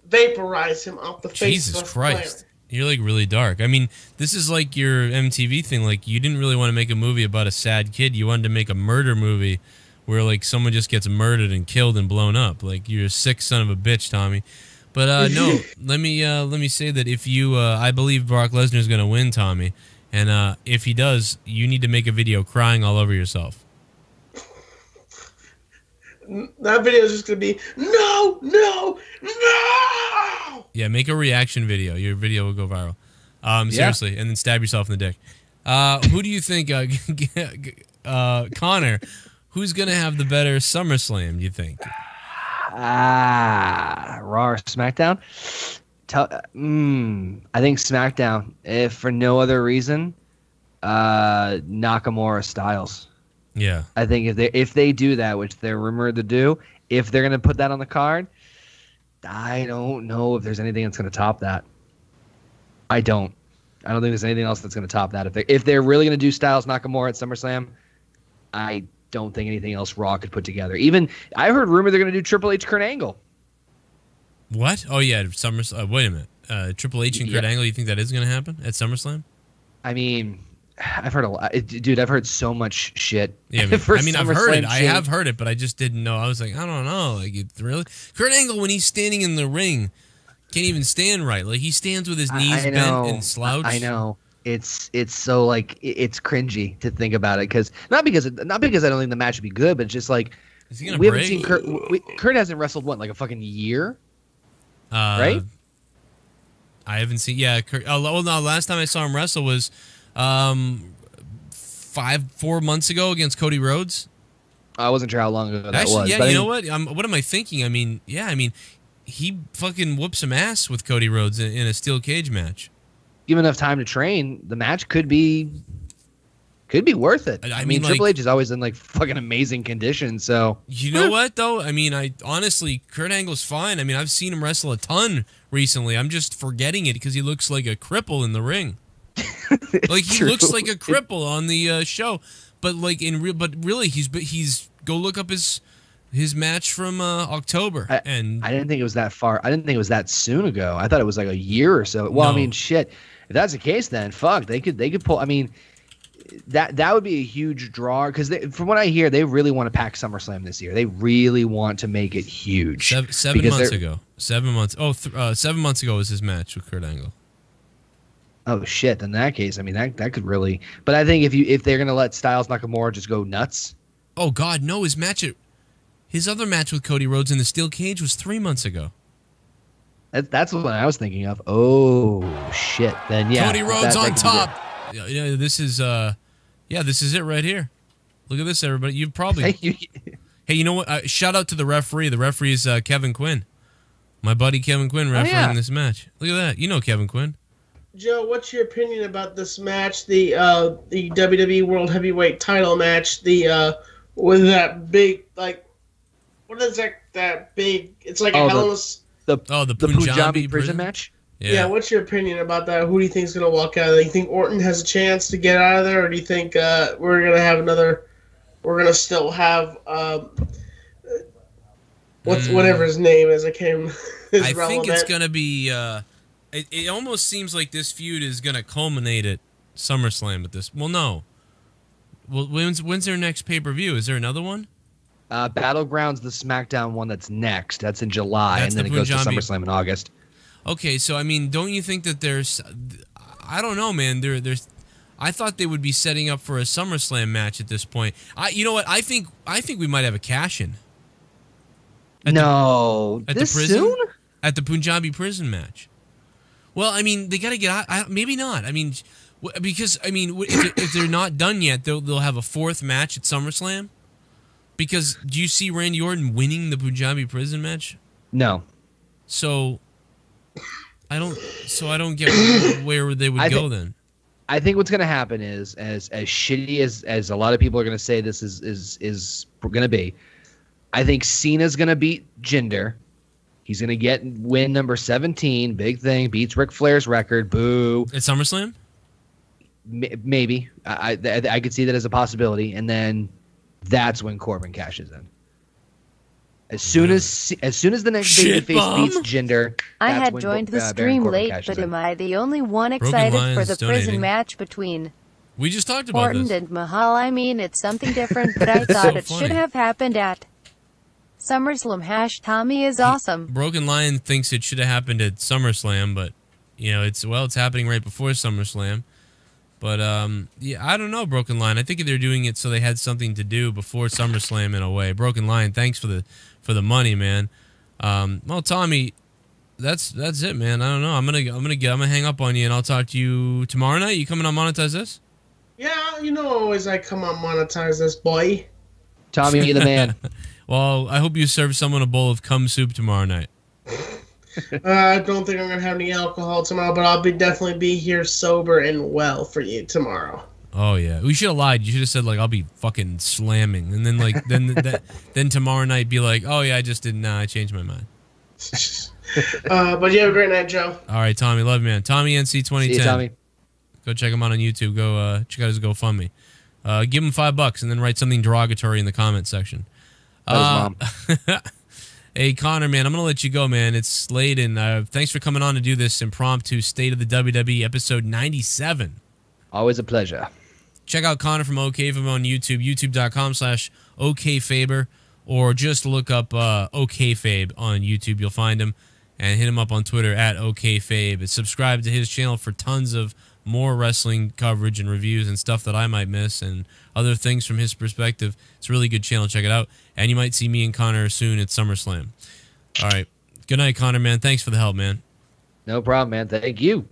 Vaporize him off the face Jesus of the Christ. planet. You're like really dark. I mean, this is like your MTV thing. Like, you didn't really want to make a movie about a sad kid. You wanted to make a murder movie where like someone just gets murdered and killed and blown up. Like, you're a sick son of a bitch, Tommy. But no, let me say that if you, I believe Brock Lesnar is going to win, Tommy. And if he does, you need to make a video crying all over yourself. That video is just going to be, no, no, no! Yeah, make a reaction video. Your video will go viral. Seriously, and then stab yourself in the dick. Who do you think, Connor, who's going to have the better SummerSlam, do you think? Raw or SmackDown? I think SmackDown. If for no other reason, Nakamura Styles. Yeah. I think if they do that, which they're rumored to do, if they're gonna put that on the card, I don't know if there's anything that's gonna top that. I don't think there's anything else that's gonna top that. If they're really gonna do Styles Nakamura at SummerSlam, I don't think anything else Raw could put together. Even I heard rumor they're gonna do Triple H Kurt Angle. What? Oh yeah, wait a minute. Triple H and Kurt Angle. You think that is going to happen at SummerSlam? I mean, I've heard a lot, dude. I've heard so much shit. Yeah, I've heard it. I have heard it, but I just didn't know. I was like, I don't know. Like, really? Kurt Angle, when he's standing in the ring, can't even stand right. Like, he stands with his knees bent and slouched. I know. It's so like it's cringy to think about it because not because I don't think the match would be good, but it's just like Is he gonna we break? haven't seen Kurt. Kurt hasn't wrestled like a fucking year. Right? I haven't seen. Yeah, Kurt, well, no. Last time I saw him wrestle was 4 months ago against Cody Rhodes. I wasn't sure how long ago that Actually, was. yeah. But You know what? What am I thinking? I mean, yeah. I mean, he fucking whooped some ass with Cody Rhodes in a steel cage match. Give him enough time to train, the match could be worth it. I mean, Triple H is always in like fucking amazing condition. So you know what though? I mean, honestly, Kurt Angle's fine. I mean, I've seen him wrestle a ton recently. I'm just forgetting it because he looks like a cripple in the ring. Like he looks like a cripple on the show, but like but really he's go look up his match from October. I didn't think it was that far. I didn't think it was that soon ago. I thought it was like a year or so. Well, no. I mean, shit. If that's the case, then fuck, they could pull. I mean, that would be a huge draw because from what I hear, they really want to pack SummerSlam this year. They really want to make it huge. 7 months ago. 7 months. 7 months ago was his match with Kurt Angle. Oh shit! In that case, I mean that could really. But I think if they're gonna let Styles Nakamura just go nuts. Oh God, no! His other match with Cody Rhodes in the steel cage was 3 months ago. That's what I was thinking of. Oh shit! Then yeah, Cody Rhodes on top. Yeah, this is this is it right here. Look at this, everybody. You've probably. Hey, you know what? Shout out to the referee. The referee is Kevin Quinn, my buddy Kevin Quinn, refereeing this match. Look at that. You know Kevin Quinn. Joe, what's your opinion about this match? The WWE World Heavyweight Title match. With that big what is that big? It's like a hell of the Punjabi prison match. Yeah. What's your opinion about that? Who do you think is gonna walk out of there? Do you think Orton has a chance to get out of there, or do you think we're gonna still have whatever his name is? I think it's gonna be. It almost seems like this feud is gonna culminate at SummerSlam at this. Well, no. Well, when's their next pay-per-view? Is there another one? Battleground's the SmackDown one that's next. That's in July, and then it goes to SummerSlam in August. Okay, so I mean, don't you think that there's? I don't know, man. There's. I thought they would be setting up for a SummerSlam match at this point. You know what? I think we might have a cash-in. At the prison? Soon? At the Punjabi prison match. Well, I mean, they got to get out. Maybe not. I mean, because I mean, if they're not done yet, they'll have a fourth match at SummerSlam. Because do you see Randy Orton winning the Punjabi prison match? No. So I don't get where they would go then. I think what's going to happen is, as shitty as a lot of people are going to say this is going to be, I think Cena's going to beat Jinder. He's going to win number 17, big thing, beats Ric Flair's record, boo. At SummerSlam? Maybe. I could see that as a possibility, and then that's when Corbin cashes in. As soon as the next babyface beats Jinder, I had joined the stream late, but am I the only one excited for the prison match between we just talked about Orton and Mahal? I mean, it's something different, but I thought it should have happened at SummerSlam. Tommy is awesome. Broken Lion thinks it should have happened at SummerSlam, but you know, it's happening right before SummerSlam. But yeah, I don't know, Broken Lion. I think they're doing it so they had something to do before SummerSlam in a way. Broken Lion, thanks for the money, man. Well, Tommy, that's it, man. I don't know. I'm gonna hang up on you, and I'll talk to you tomorrow night. You coming on Monetize This? Yeah, you know, always I come on Monetize This, boy. Tommy, you're the man. Well, I hope you serve someone a bowl of cum soup tomorrow night. I don't think I'm gonna have any alcohol tomorrow, but I'll definitely be here sober and well for you tomorrow. Oh yeah, we should have lied. You should have said like I'll be fucking slamming, and then like then tomorrow night be like, oh yeah, I just didn't. I changed my mind. But you have a great night, Joe. All right, Tommy, love you, man. Tommy NC 2010. See you, Tommy. Go check him out on YouTube. Go check out his GoFundMe. Give him $5 and then write something derogatory in the comment section. His mom. Hey, Connor, man, I'm going to let you go, man. It's late, and thanks for coming on to do this impromptu State of the WWE episode 97. Always a pleasure. Check out Connor from OKFaber on YouTube, youtube.com/OKFaber, or just look up OKFabe on YouTube. You'll find him, and hit him up on Twitter at OKFabe. And subscribe to his channel for tons of more wrestling coverage and reviews and stuff that I might miss and other things from his perspective. It's a really good channel. Check it out. And you might see me and Connor soon at SummerSlam. All right. Good night, Connor, man. Thanks for the help, man. No problem, man. Thank you.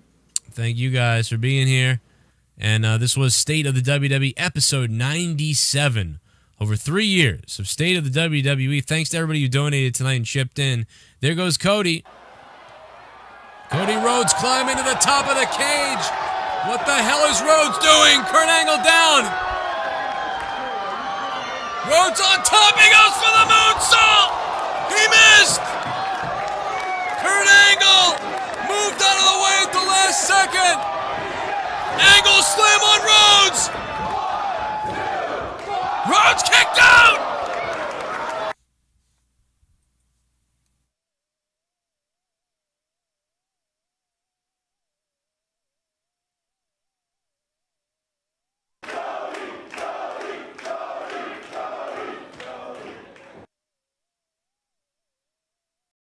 Thank you guys for being here. And this was State of the WWE episode 97. Over 3 years of State of the WWE. Thanks to everybody who donated tonight and chipped in. There goes Cody. Cody Rhodes climbing to the top of the cage. What the hell is Rhodes doing? Kurt Angle down. Rhodes on top. He goes for the moonsault. He missed. Kurt Angle moved out of the way at the last second. Angle Rhodes kicked out!